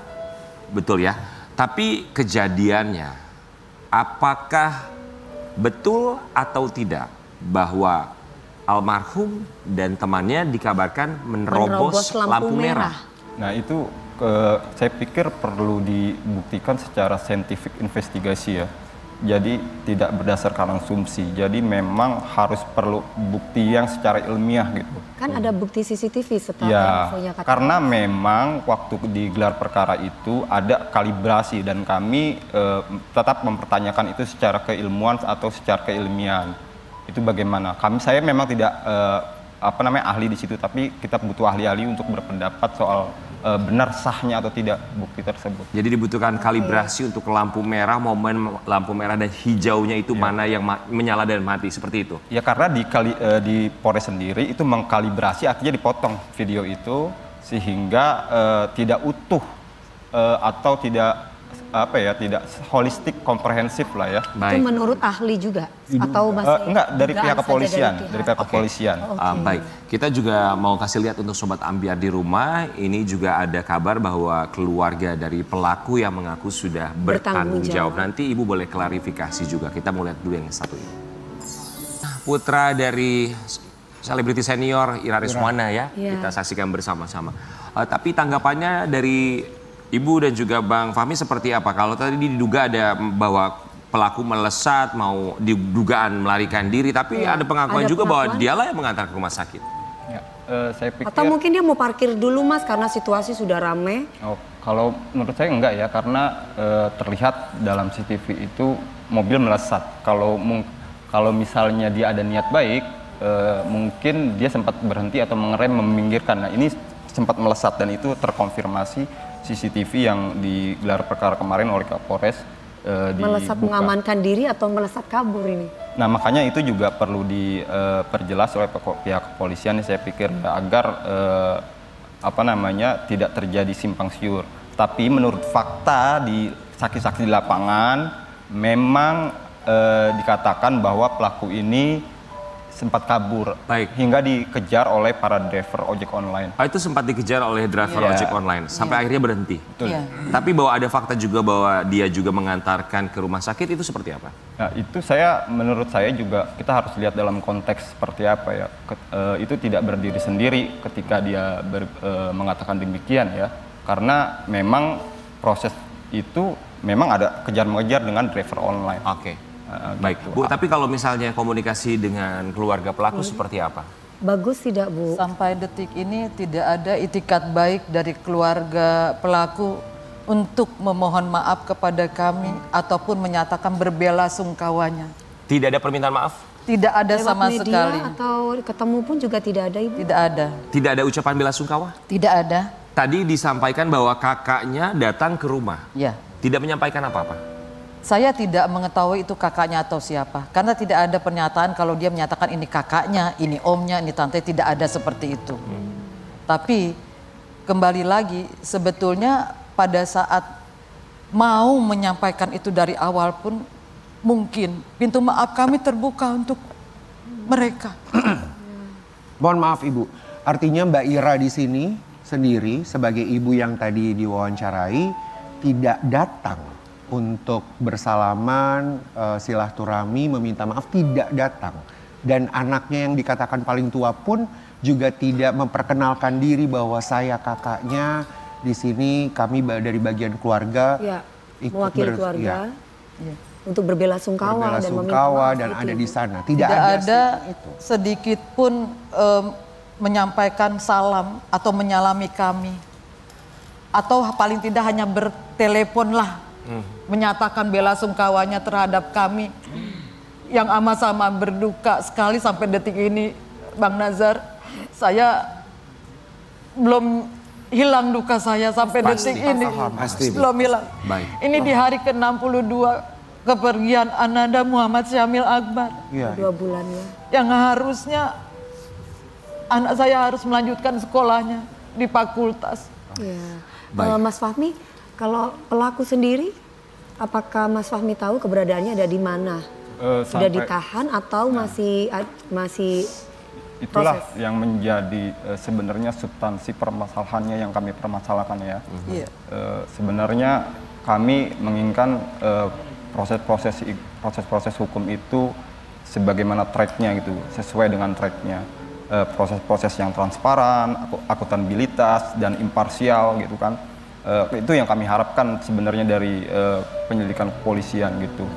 betul ya? Tapi kejadiannya, apakah betul atau tidak bahwa almarhum dan temannya dikabarkan menerobos lampu merah? Nah itu saya pikir perlu dibuktikan secara scientific investigasi ya. Jadi tidak berdasarkan asumsi. Jadi memang harus perlu bukti yang secara ilmiah gitu. Kan ada bukti CCTV setelah infonya kata. Karena memang waktu digelar perkara itu ada kalibrasi, dan kami tetap mempertanyakan itu secara keilmuan atau secara keilmiahan. Itu bagaimana? Saya memang tidak ahli di situ, tapi kita butuh ahli-ahli untuk berpendapat soal benar sahnya atau tidak bukti tersebut. Jadi dibutuhkan kalibrasi untuk lampu merah, momen lampu merah dan hijaunya itu mana yang menyala dan mati, seperti itu? Ya karena di Polres sendiri itu mengkalibrasi, artinya dipotong video itu sehingga tidak utuh atau tidak tidak holistik, komprehensif lah ya. Itu menurut ahli juga atau masih enggak, dari pihak saja kepolisian, dari dari pihak kepolisian. Baik, kita juga mau kasih lihat untuk Sobat Ambiar di rumah, ini juga ada kabar bahwa keluarga dari pelaku yang mengaku sudah bertanggung jawab. Nanti Ibu boleh klarifikasi juga, kita mau lihat dulu yang satu ini. Putra dari selebriti senior Ira Riswana ya, kita saksikan bersama-sama. Tapi tanggapannya dari Ibu dan juga Bang Fahmi seperti apa? Kalau tadi diduga ada bahwa pelaku melesat, mau didugaan melarikan diri, tapi ada pengakuan juga bahwa dialah yang mengantar ke rumah sakit. Ya, saya pikir, atau mungkin dia mau parkir dulu Mas karena situasi sudah ramai. Oh, kalau menurut saya enggak ya, karena terlihat dalam CCTV itu mobil melesat. Kalau misalnya dia ada niat baik, mungkin dia sempat berhenti atau mengerem, meminggirkan. Nah ini sempat melesat dan itu terkonfirmasi CCTV yang digelar perkara kemarin oleh Kapolres. Melesat mengamankan diri atau melesat kabur ini? Nah makanya itu juga perlu diperjelas oleh pihak kepolisian, saya pikir agar tidak terjadi simpang siur. Tapi menurut fakta di saksi-saksi di lapangan memang dikatakan bahwa pelaku ini sempat kabur, hingga dikejar oleh para driver ojek online. Itu sempat dikejar oleh driver ojek online sampai akhirnya berhenti. Betul. Tapi bahwa ada fakta juga bahwa dia juga mengantarkan ke rumah sakit, itu seperti apa? Nah, itu menurut saya juga kita harus lihat dalam konteks seperti apa ya. Itu tidak berdiri sendiri ketika dia mengatakan demikian ya, karena memang proses itu memang ada kejar-mengejar dengan driver online. Oke. Baik, Bu, tapi kalau misalnya komunikasi dengan keluarga pelaku seperti apa? Bagus tidak, Bu? Sampai detik ini tidak ada itikat baik dari keluarga pelaku untuk memohon maaf kepada kami ataupun menyatakan berbela sungkawanya. Tidak ada permintaan maaf? Tidak ada lewat sama media sekali. Atau ketemu pun juga tidak ada, Ibu? Tidak ada. Tidak ada ucapan bela sungkawa? Tidak ada. Tadi disampaikan bahwa kakaknya datang ke rumah. Ya. Tidak menyampaikan apa-apa? Saya tidak mengetahui itu kakaknya atau siapa. Karena tidak ada pernyataan kalau dia menyatakan ini kakaknya, ini omnya, ini tante. Tidak ada seperti itu. Tapi kembali lagi sebetulnya pada saat mau menyampaikan itu dari awal pun mungkin pintu maaf kami terbuka untuk mereka. Mohon maaf Ibu, artinya Mbak Ira di sini sendiri sebagai ibu yang tadi diwawancarai tidak datang untuk bersalaman, silaturahmi, meminta maaf, tidak datang. Dan anaknya yang dikatakan paling tua pun juga tidak memperkenalkan diri bahwa saya kakaknya, di sini kami dari bagian keluarga. Ya, mewakili keluarga. Ya. Untuk berbela sungkawa dan meminta maaf dan ada itu. di sana. Tidak ada sedikit pun menyampaikan salam atau menyalami kami. Atau paling tidak hanya bertelepon lah. Menyatakan bela sungkawanya terhadap kami yang amat sama berduka sekali sampai detik ini, Bang Nazar. Saya belum hilang duka saya sampai detik ini. Belum hilang. Baik. Ini di hari ke-62 kepergian Ananda Muhammad Syamil Akbar. 2 bulan ya. Yang harusnya anak saya harus melanjutkan sekolahnya di fakultas. Ya. Mas Fahmi, kalau pelaku sendiri, apakah Mas Fahmi tahu keberadaannya ada di mana? Sudah ditahan atau masih itulah proses? yang menjadi sebenarnya substansi permasalahannya yang kami permasalahkan ya. Sebenarnya kami menginginkan proses-proses hukum itu sebagaimana tracknya gitu, sesuai dengan tracknya. Proses-proses yang transparan, akuntabilitas dan imparsial gitu kan. Itu yang kami harapkan sebenarnya dari penyelidikan kepolisian gitu.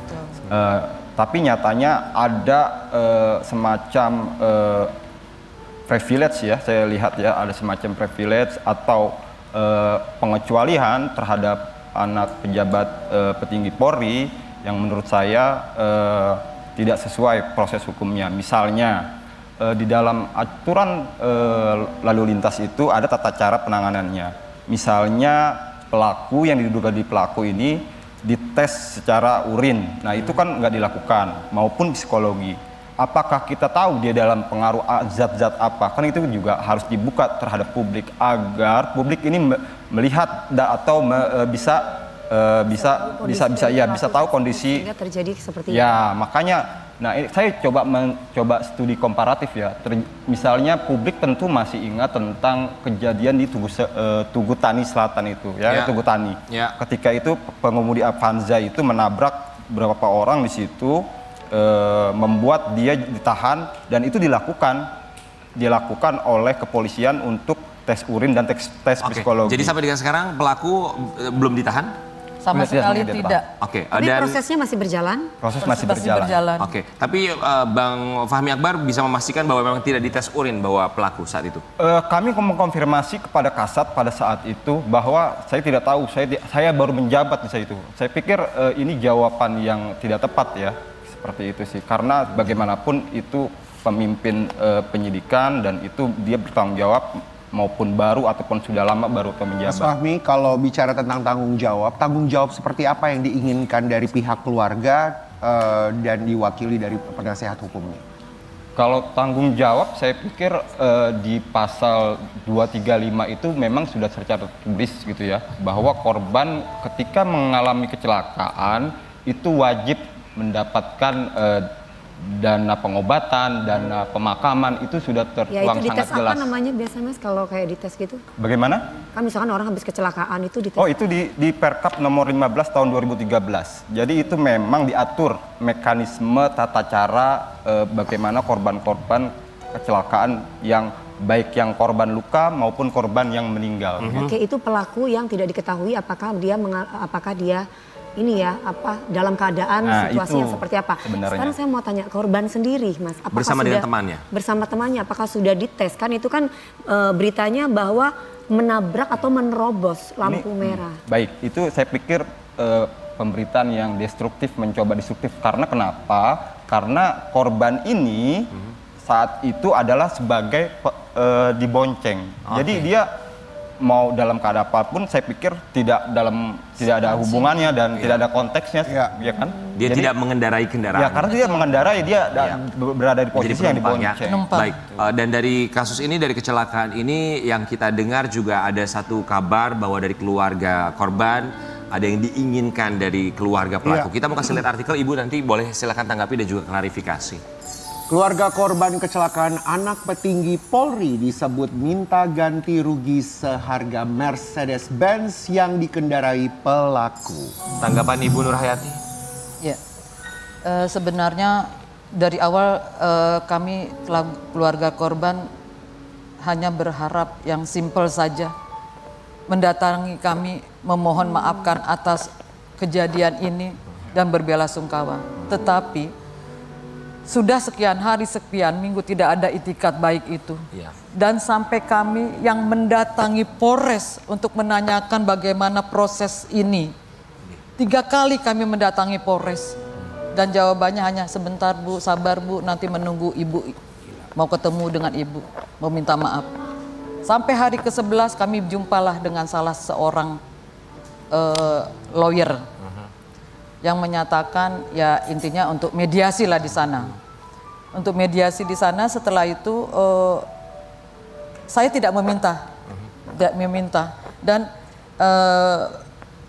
Tapi nyatanya ada semacam privilege ya, saya lihat ya, ada semacam privilege atau pengecualian terhadap anak pejabat petinggi Polri yang menurut saya tidak sesuai proses hukumnya. Misalnya di dalam aturan lalu lintas itu ada tata cara penanganannya. Misalnya pelaku yang diduga di pelaku ini dites secara urin. Nah itu kan nggak dilakukan, maupun psikologi. apakah kita tahu dia dalam pengaruh zat-zat apa? Kan itu juga harus dibuka terhadap publik agar publik ini melihat atau bisa tahu kondisi sehingga terjadi seperti ya itu. Makanya saya mencoba studi komparatif ya. Misalnya publik tentu masih ingat tentang kejadian di Tugu Tani Selatan itu ya, Tugu Tani. Ketika itu pengemudi Avanza itu menabrak beberapa orang di situ, membuat dia ditahan, dan itu dilakukan oleh kepolisian untuk tes urin dan tes psikologi. Jadi sampai dengan sekarang pelaku belum ditahan? Sama sekali tidak. Tapi prosesnya masih berjalan? Proses masih berjalan. Tapi Bang Fahmi Akbar bisa memastikan bahwa memang tidak dites urin bahwa pelaku saat itu? Kami mengkonfirmasi kepada Kasat pada saat itu bahwa saya tidak tahu, saya baru menjabat di saat itu. Saya pikir ini jawaban yang tidak tepat ya, seperti itu sih. Karena bagaimanapun itu pemimpin penyidikan dan itu dia bertanggung jawab, maupun baru ataupun sudah lama baru menjabat. Mas Fahmi, kalau bicara tentang tanggung jawab seperti apa yang diinginkan dari pihak keluarga dan diwakili dari penasehat hukumnya? Kalau tanggung jawab, saya pikir di pasal 235 itu memang sudah secara tertulis gitu ya, bahwa korban ketika mengalami kecelakaan itu wajib mendapatkan dana pengobatan, dana pemakaman, itu sudah tertuang sangat jelas. Ya itu dites apa namanya biasanya Mas kalau kayak dites gitu? Bagaimana? Kan misalkan orang habis kecelakaan itu dites. Oh itu di Perkap nomor 15 tahun 2013. Jadi itu memang diatur mekanisme tata cara bagaimana korban-korban kecelakaan yang baik yang korban luka maupun korban yang meninggal. Oke, itu pelaku yang tidak diketahui apakah dia ini ya, dalam keadaan situasi yang seperti apa. Sebenarnya. Sekarang saya mau tanya korban sendiri, Mas. Apakah bersama dengan temannya? Bersama temannya, apakah sudah dites? Kan itu kan beritanya bahwa menabrak atau menerobos lampu merah. Baik, itu saya pikir pemberitaan yang mencoba destruktif. Karena kenapa? Karena korban ini saat itu adalah sebagai dibonceng. Jadi dia mau dalam keadaan apapun, saya pikir tidak ada hubungannya dan tidak ada konteksnya, ya kan? Dia tidak mengendarai kendaraan. Ya, karena dia mengendarai, dia berada di posisi yang dibonceng. Baik, dan dari kasus ini, dari kecelakaan ini yang kita dengar juga ada satu kabar bahwa dari keluarga korban ada yang diinginkan dari keluarga pelaku. Kita mau kasih lihat artikel, Ibu nanti boleh silakan tanggapi dan juga klarifikasi. Keluarga korban kecelakaan anak petinggi Polri disebut minta ganti rugi seharga Mercedes-Benz yang dikendarai pelaku. Tanggapan Ibu Nur Hayati? Ya, sebenarnya dari awal kami keluarga korban hanya berharap yang simpel saja. Mendatangi kami memohon maafkan atas kejadian ini dan berbelasungkawa. Tetapi sudah sekian hari, sekian minggu tidak ada itikat baik itu. Dan sampai kami yang mendatangi Polres untuk menanyakan bagaimana proses ini. 3 kali kami mendatangi Polres. Dan jawabannya hanya sebentar Bu, sabar Bu, nanti menunggu Ibu. Mau ketemu dengan Ibu, mau minta maaf. Sampai hari ke-11 kami jumpalah dengan salah seorang lawyer. Yang menyatakan ya intinya untuk mediasi lah di sana. Untuk mediasi di sana, setelah itu saya tidak meminta. Dan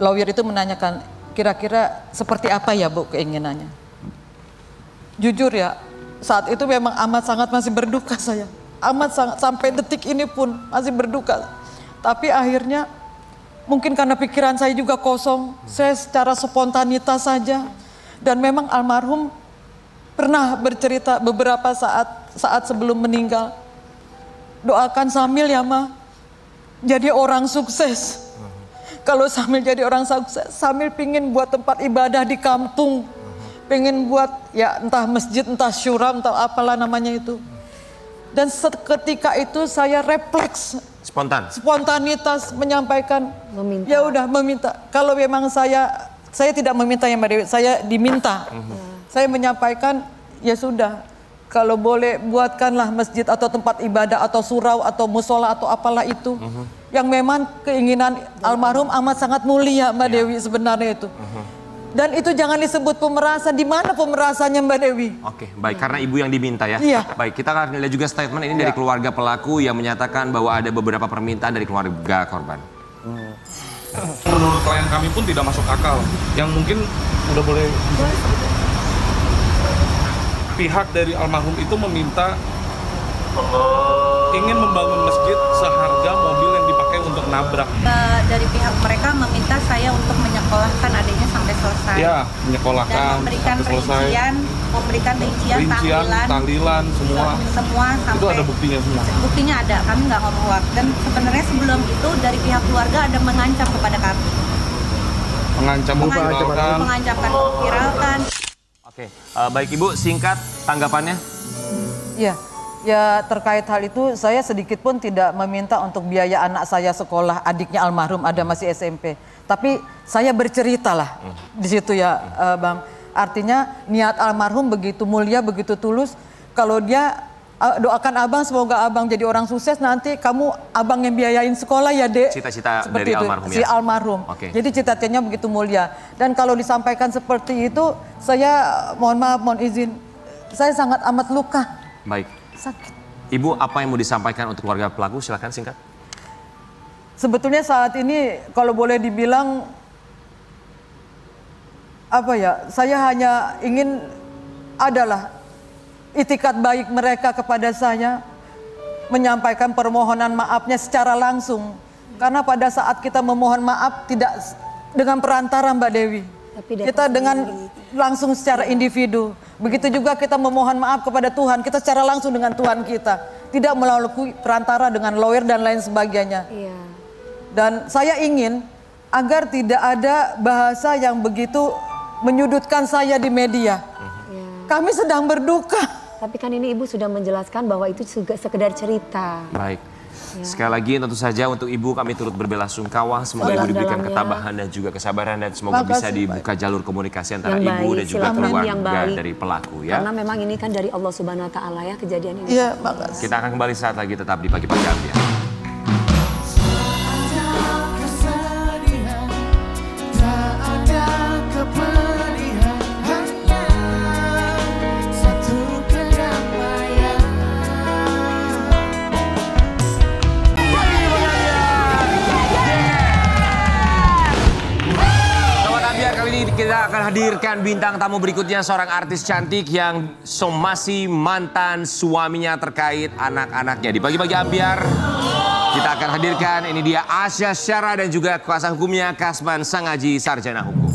lawyer itu menanyakan kira-kira seperti apa ya Bu keinginannya. Jujur ya, saat itu memang amat sangat masih berduka saya. Amat sangat, sampai detik ini pun masih berduka. Tapi akhirnya mungkin karena pikiran saya juga kosong, saya secara spontanitas saja. Dan memang almarhum pernah bercerita beberapa saat sebelum meninggal. Doakan Samil ya Ma, jadi orang sukses. Kalau Samil jadi orang sukses, Samil pingin buat tempat ibadah di kampung. Pengen buat ya entah masjid, entah syura, entah apalah namanya itu. Dan seketika itu saya refleks. Spontanitas menyampaikan, ya udah meminta. Kalau memang saya tidak meminta yang Mbak Dewi, saya diminta. Saya menyampaikan, ya sudah. Kalau boleh buatkanlah masjid atau tempat ibadah atau surau atau musola atau apalah itu. Yang memang keinginan almarhum amat sangat mulia Mbak Dewi sebenarnya itu. Dan itu jangan disebut pemerasan. Di mana pemerasannya Mbak Dewi? Oke, baik. Karena ibu yang diminta ya. Iya. Baik, kita akan lihat juga statement ini dari keluarga pelaku yang menyatakan bahwa ada beberapa permintaan dari keluarga korban. Menurut klien kami pun tidak masuk akal. Yang mungkin udah boleh. Pihak dari almarhum itu meminta ingin membangun masjid seharga mobil yang dipakai untuk nabrak. Dari pihak mereka meminta saya untuk menyekolahkan adiknya sampai selesai. Ya, menyekolahkan dan memberikan sampai selesai. rincian, tahlilan, semua sampai. Itu ada buktinya semua. Buktinya ada, kami nggak ngomong hoax. Dan sebenarnya sebelum itu dari pihak keluarga ada mengancam kepada kami. Mengancam memviralkan. Oke, baik Ibu, singkat tanggapannya. Iya. Ya terkait hal itu saya sedikit pun tidak meminta untuk biaya anak saya sekolah, adiknya almarhum ada masih SMP. Tapi saya bercerita lah di situ ya Bang. Artinya niat almarhum begitu mulia, begitu tulus. Kalau dia doakan abang semoga abang jadi orang sukses, nanti kamu abang yang biayain sekolah ya Dek. Cita-cita seperti dari itu, almarhum si ya? almarhum. Oke. Jadi cita-citanya begitu mulia. Dan kalau disampaikan seperti itu, saya mohon maaf, mohon izin, saya sangat amat luka. Baik. Sakit. Ibu, apa yang mau disampaikan untuk keluarga pelaku? Silakan singkat. Sebetulnya saat ini kalau boleh dibilang apa ya, saya hanya ingin adalah itikat baik mereka kepada saya, menyampaikan permohonan maafnya secara langsung. Karena pada saat kita memohon maaf tidak dengan perantara Mbak Dewi, kita dengan langsung secara individu. Begitu juga kita memohon maaf kepada Tuhan, kita secara langsung dengan Tuhan kita. Tidak melalui perantara dengan lawyer dan lain sebagainya. Iya. Dan saya ingin agar tidak ada bahasa yang begitu menyudutkan saya di media. Kami sedang berduka. Tapi kan ini Ibu sudah menjelaskan bahwa itu juga sekedar cerita. Baik. Sekali lagi tentu saja untuk Ibu kami turut berbelasungkawa. Semoga Ibu diberikan ketabahan dan juga kesabaran, dan semoga bisa dibuka jalur komunikasi antara Ibu dan juga keluarga dari pelaku ya. Karena memang ini kan dari Allah Subhanahu wa taala ya kejadian ini. Iya, makasih. Kita akan kembali saat lagi tetap di Pagi-Pagi Ambiar. Kita akan hadirkan bintang tamu berikutnya, seorang artis cantik yang somasi mantan suaminya terkait anak-anaknya. Di Pagi-Pagi Ambiar kita akan hadirkan, ini dia Asya Syara dan juga kuasa hukumnya Kasman Sangaji, sarjana hukum.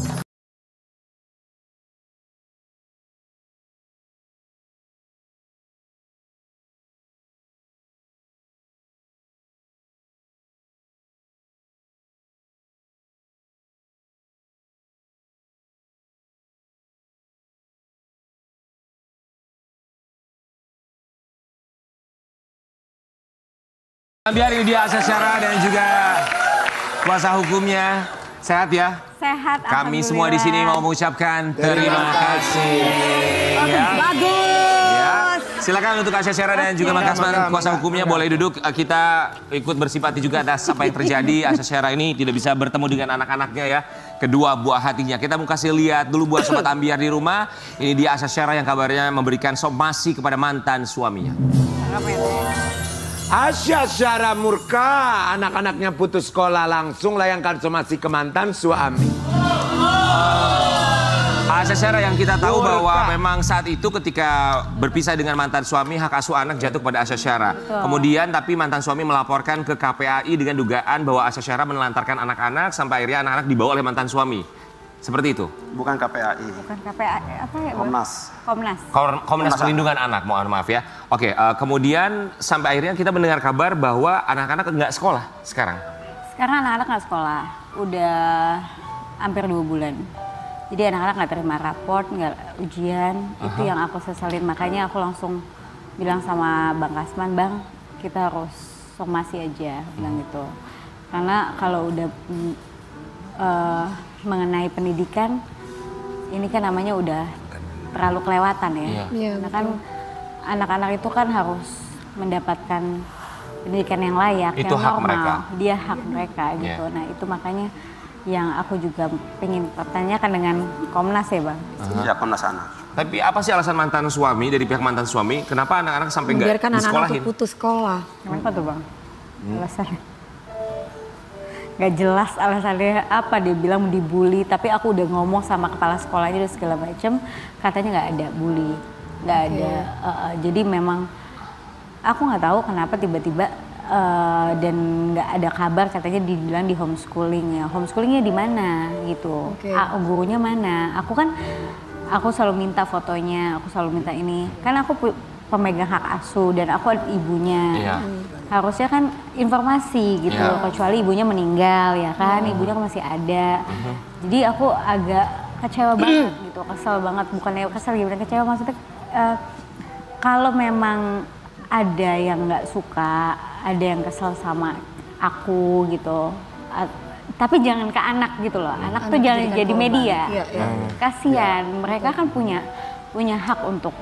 Biar ini dia Asya Syara dan juga kuasa hukumnya. Sehat ya? Sehat. Kami semua di sini mau mengucapkan terima kasih. Ya. Bagus. Ya. Silakan untuk Asya Syara dan juga Mas Kasman kuasa hukumnya boleh duduk. Kita ikut bersimpati juga atas apa yang terjadi. Asya Syara ini tidak bisa bertemu dengan anak-anaknya ya. Kedua buah hatinya. Kita mau kasih lihat dulu buat Sobat Ambiar di rumah. Ini dia Asya Syara yang kabarnya memberikan somasi kepada mantan suaminya. Asya Syara murka, anak-anaknya putus sekolah langsung layangkan somasi ke mantan suami. Asya Syara yang kita tahu bahwa memang saat itu ketika berpisah dengan mantan suami, hak asuh anak jatuh kepada Asya Syara. Kemudian tapi mantan suami melaporkan ke KPAI dengan dugaan bahwa Asya Syara menelantarkan anak-anak sampai akhirnya anak-anak dibawa oleh mantan suami. Seperti itu? Bukan KPAI. Bukan KPAI, apa ya? Komnas. Komnas. Komnas Perlindungan Anak, mohon maaf ya. Oke, kemudian sampai akhirnya kita mendengar kabar bahwa anak-anak nggak sekolah sekarang. Sekarang anak-anak nggak sekolah, udah hampir 2 bulan. Jadi anak-anak nggak terima raport, nggak ujian. Itu yang aku sesalin, makanya aku langsung bilang sama Bang Kasman, Bang, kita harus somasi aja, bilang gitu. Karena kalau udah mengenai pendidikan, ini kan namanya udah terlalu kelewatan ya. Karena kan anak-anak itu kan harus mendapatkan pendidikan yang layak, itu yang hak normal. mereka. Dia hak mereka gitu. Nah itu makanya yang aku juga pengen pertanyakan dengan Komnas ya Bang. Ya, Komnas Anak. Tapi apa sih alasan mantan suami, dari pihak mantan suami, kenapa anak-anak sampai nggak Membiarkan anak-anak disekolahin? untuk putus sekolah. Kenapa tuh Bang? Alasannya? Gak jelas alasannya apa, dia bilang dibully, tapi aku udah ngomong sama kepala sekolahnya dan segala macem, katanya nggak ada bully, nggak ada. Jadi memang aku nggak tahu kenapa tiba-tiba dan nggak ada kabar, katanya dibilang di homeschooling ya. Homeschoolingnya di mana gitu? Gurunya mana? Aku selalu minta fotonya, aku selalu minta ini. Kan aku pemegang hak asuh dan aku ibunya. Harusnya kan informasi gitu, kecuali ibunya meninggal ya kan, ibunya kan masih ada. Jadi aku agak kecewa banget gitu, kesel banget, bukannya kesel gimana, kecewa maksudnya kalau memang ada yang nggak suka, ada yang kesel sama aku gitu, tapi jangan ke anak gitu loh, anak tuh jangan jadi media. Kasihan, mereka kan punya hak untuk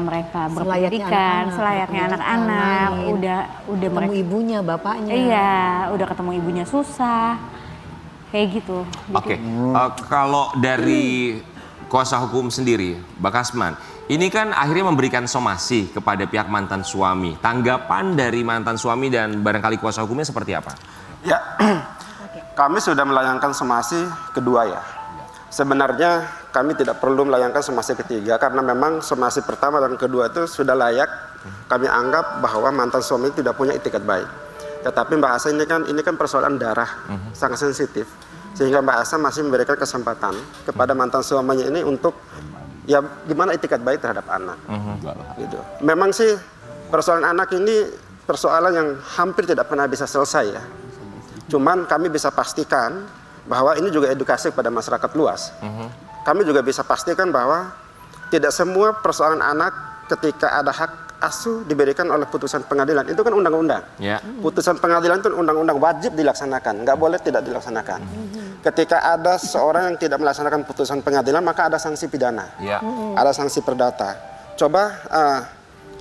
mereka berpendidikan selayaknya anak-anak, udah ketemu mereka, ibunya, bapaknya. Iya, udah ketemu ibunya susah, kayak gitu. Oke, kalau dari kuasa hukum sendiri, Mbak Kasman, ini kan akhirnya memberikan somasi kepada pihak mantan suami. Tanggapan dari mantan suami dan barangkali kuasa hukumnya seperti apa? Ya, kami sudah melayangkan somasi kedua ya. Sebenarnya kami tidak perlu melayangkan somasi ketiga karena memang somasi pertama dan kedua itu sudah layak. Kami anggap bahwa mantan suami tidak punya itikat baik. Tetapi Mbak Asa ini kan persoalan darah, sangat sensitif. Sehingga Mbak Asa masih memberikan kesempatan kepada mantan suaminya ini untuk ya gimana itikat baik terhadap anak. Gitu. Memang sih persoalan anak ini persoalan yang hampir tidak pernah bisa selesai ya. Cuman kami bisa pastikan bahwa ini juga edukasi kepada masyarakat luas. Kami juga bisa pastikan bahwa tidak semua persoalan anak ketika ada hak asuh diberikan oleh putusan pengadilan. Itu kan undang-undang. Putusan pengadilan itu undang-undang wajib dilaksanakan, nggak boleh tidak dilaksanakan. Ketika ada seorang yang tidak melaksanakan putusan pengadilan, maka ada sanksi pidana, ada sanksi perdata. Coba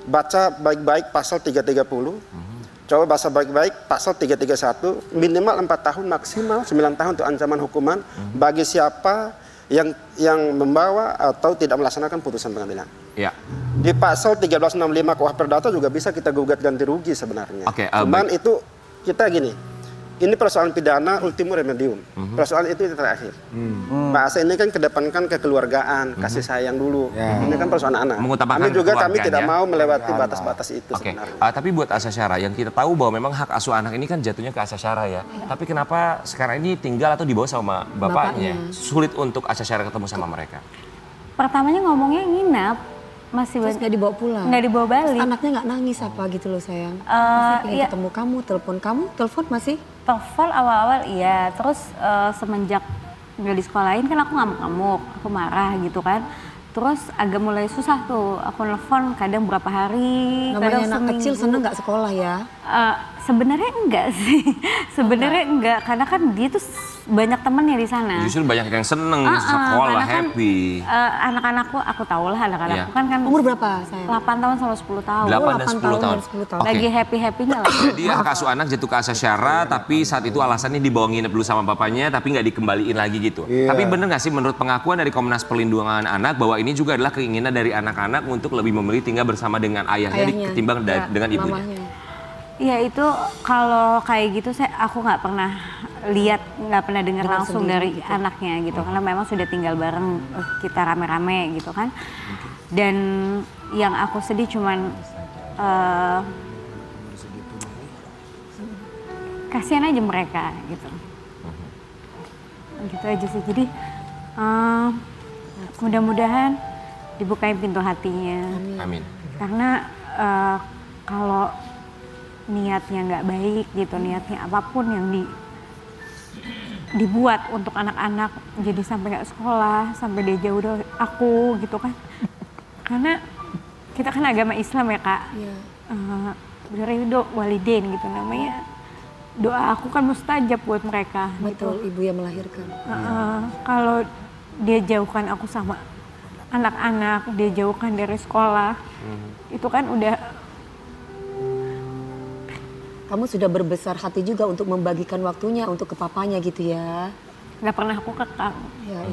baca baik-baik pasal 330. Coba bahasa baik-baik pasal 331, minimal 4 tahun, maksimal 9 tahun untuk ancaman hukuman bagi siapa yang membawa atau tidak melaksanakan putusan pengadilan. Di pasal 1365 KUH Perdata juga bisa kita gugat ganti rugi sebenarnya. Cuman itu kita gini, ini persoalan pidana ultimum remedium. Persoalan itu yang terakhir. Bahasa ini kan kedepankan kekeluargaan, kasih sayang dulu. Ini kan persoalan anak. Kami juga tidak mau melewati batas-batas itu sebenarnya. Tapi buat Asasyara, yang kita tahu bahwa memang hak asuh anak ini kan jatuhnya ke Asasyara ya. Tapi kenapa sekarang ini tinggal atau dibawa sama bapaknya? Sulit untuk Asasyara ketemu sama mereka. Pertamanya ngomongnya nginap. Masih nggak dibawa pulang, nggak dibawa balik. Anaknya nggak nangis apa gitu loh sayang. Pengen ketemu kamu, telepon masih? Telepon awal-awal iya, terus semenjak nggak di sekolahin kan aku ngamuk-ngamuk, aku marah gitu kan. Terus agak mulai susah tuh, aku nelfon kadang berapa hari, kadang anak seminggu. kecil seneng nggak sekolah ya? Sebenarnya enggak sih, sebenarnya enggak, karena kan dia tuh banyak temennya di sana. Justru banyak yang seneng sekolah, happy. Anak-anakku, aku tahu lah anak-anakku kan umur berapa sayang? 8 tahun sama 10 tahun. 8 dan 10 tahun. Lagi happy-happynya lah. Jadi hak asuh anak jatuh ke Asasyara, tapi saat itu alasannya dibawa nginep dulu sama bapaknya, tapi nggak dikembaliin lagi gitu. Tapi bener nggak sih menurut pengakuan dari Komnas Perlindungan Anak bahwa ini juga adalah keinginan dari anak-anak untuk lebih memilih tinggal bersama dengan ayahnya ketimbang dengan ibunya? Mamahnya. Ya itu kalau kayak gitu aku nggak pernah lihat, nggak pernah dengar langsung dari anaknya gitu, karena memang sudah tinggal bareng kita rame-rame gitu kan. Dan yang aku sedih cuman kasihan aja mereka gitu. Gitu aja sih. Jadi mudah-mudahan dibukain pintu hatinya. Amin. Karena kalau niatnya nggak baik gitu, niatnya apapun yang dibuat untuk anak-anak, jadi sampai nggak sekolah, sampai dia jauh dari aku gitu kan. Karena kita kan agama Islam ya Kak, berridho walidain gitu namanya. Doa aku kan mustajab buat mereka. Betul, gitu. ibu yang melahirkan. Kalau dia jauhkan aku sama anak-anak, dia jauhkan dari sekolah, itu kan udah kamu sudah berbesar hati juga untuk membagikan waktunya untuk ke papanya gitu ya. Nggak pernah aku kekang. Ya.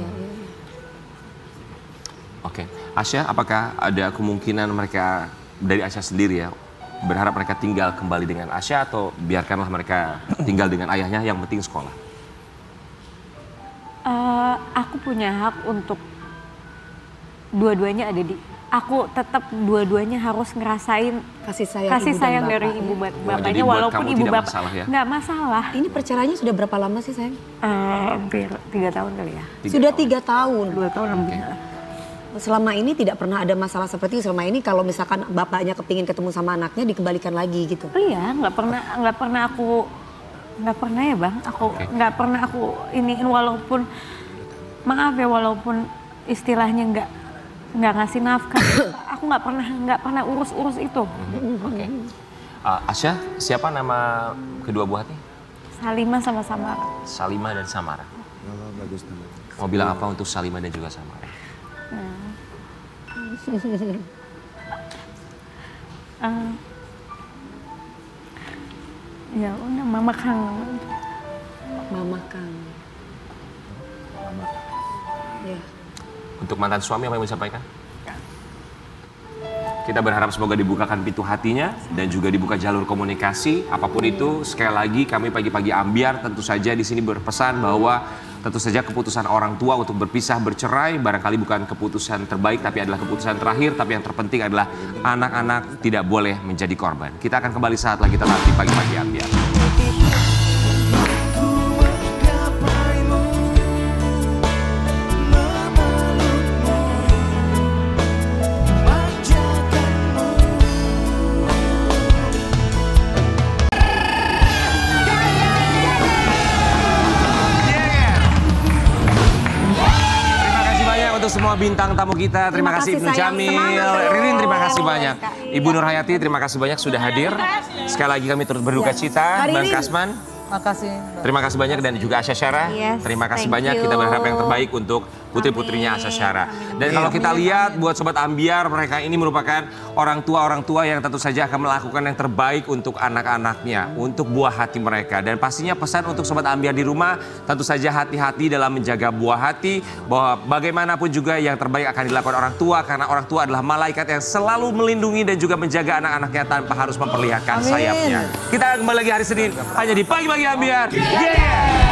Oke, Asya, apakah ada kemungkinan mereka dari Asya sendiri ya berharap mereka tinggal kembali dengan Asya atau biarkanlah mereka tinggal dengan ayahnya yang penting sekolah? Aku punya hak untuk dua-duanya ada di. Aku tetap dua-duanya harus ngerasain kasih sayang dari ibu bapaknya walaupun ibu bapak nggak masalah. Ini perceraiannya sudah berapa lama sih sayang? Hampir 3 tahun kali ya. Sudah 3 tahun. 2 tahun lebih. Selama ini tidak pernah ada masalah seperti itu. Selama ini kalau misalkan bapaknya kepingin ketemu sama anaknya dikembalikan lagi gitu. Iya, nggak pernah ya bang. Nggak pernah aku iniin walaupun maaf ya walaupun istilahnya nggak ngasih nafkah. Aku nggak pernah urus itu. Oke. Asya, siapa nama kedua buah hati? Salima sama Samara. Salima dan Samara. Oh, bagus teman. Mau bilang apa untuk Salima dan juga Samara? Ya udah mama kangen. Ya. Untuk mantan suami apa yang mau disampaikan? Kita berharap semoga dibukakan pintu hatinya dan juga dibuka jalur komunikasi apapun itu. Sekali lagi kami pagi-pagi Ambiar tentu saja di sini berpesan bahwa tentu saja keputusan orang tua untuk berpisah bercerai barangkali bukan keputusan terbaik tapi adalah keputusan terakhir, tapi yang terpenting adalah anak-anak tidak boleh menjadi korban. Kita akan kembali saat lagi tetap di pagi-pagi Ambiar. Semua bintang tamu kita, terima kasih Ibnu Jamil, Ririn terima kasih banyak, Ibu Nur Hayati terima kasih banyak sudah hadir. Sekali lagi kami turut berduka cita, Bang Kasman. Makasih. Terima kasih banyak dan juga Asya Syara. Terima kasih banyak. Kita berharap yang terbaik untuk putri-putrinya Asya Syara. Dan kalau kita lihat buat Sobat Ambiar, mereka ini merupakan orang tua yang tentu saja akan melakukan yang terbaik untuk anak-anaknya, untuk buah hati mereka. Dan pastinya pesan untuk Sobat Ambiar di rumah, tentu saja hati-hati dalam menjaga buah hati, bahwa bagaimanapun juga yang terbaik akan dilakukan orang tua, karena orang tua adalah malaikat yang selalu melindungi dan juga menjaga anak-anaknya tanpa harus memperlihatkan sayapnya. Kita kembali lagi hari Senin, hanya di Pagi-Pagi Ambiar. Yeah!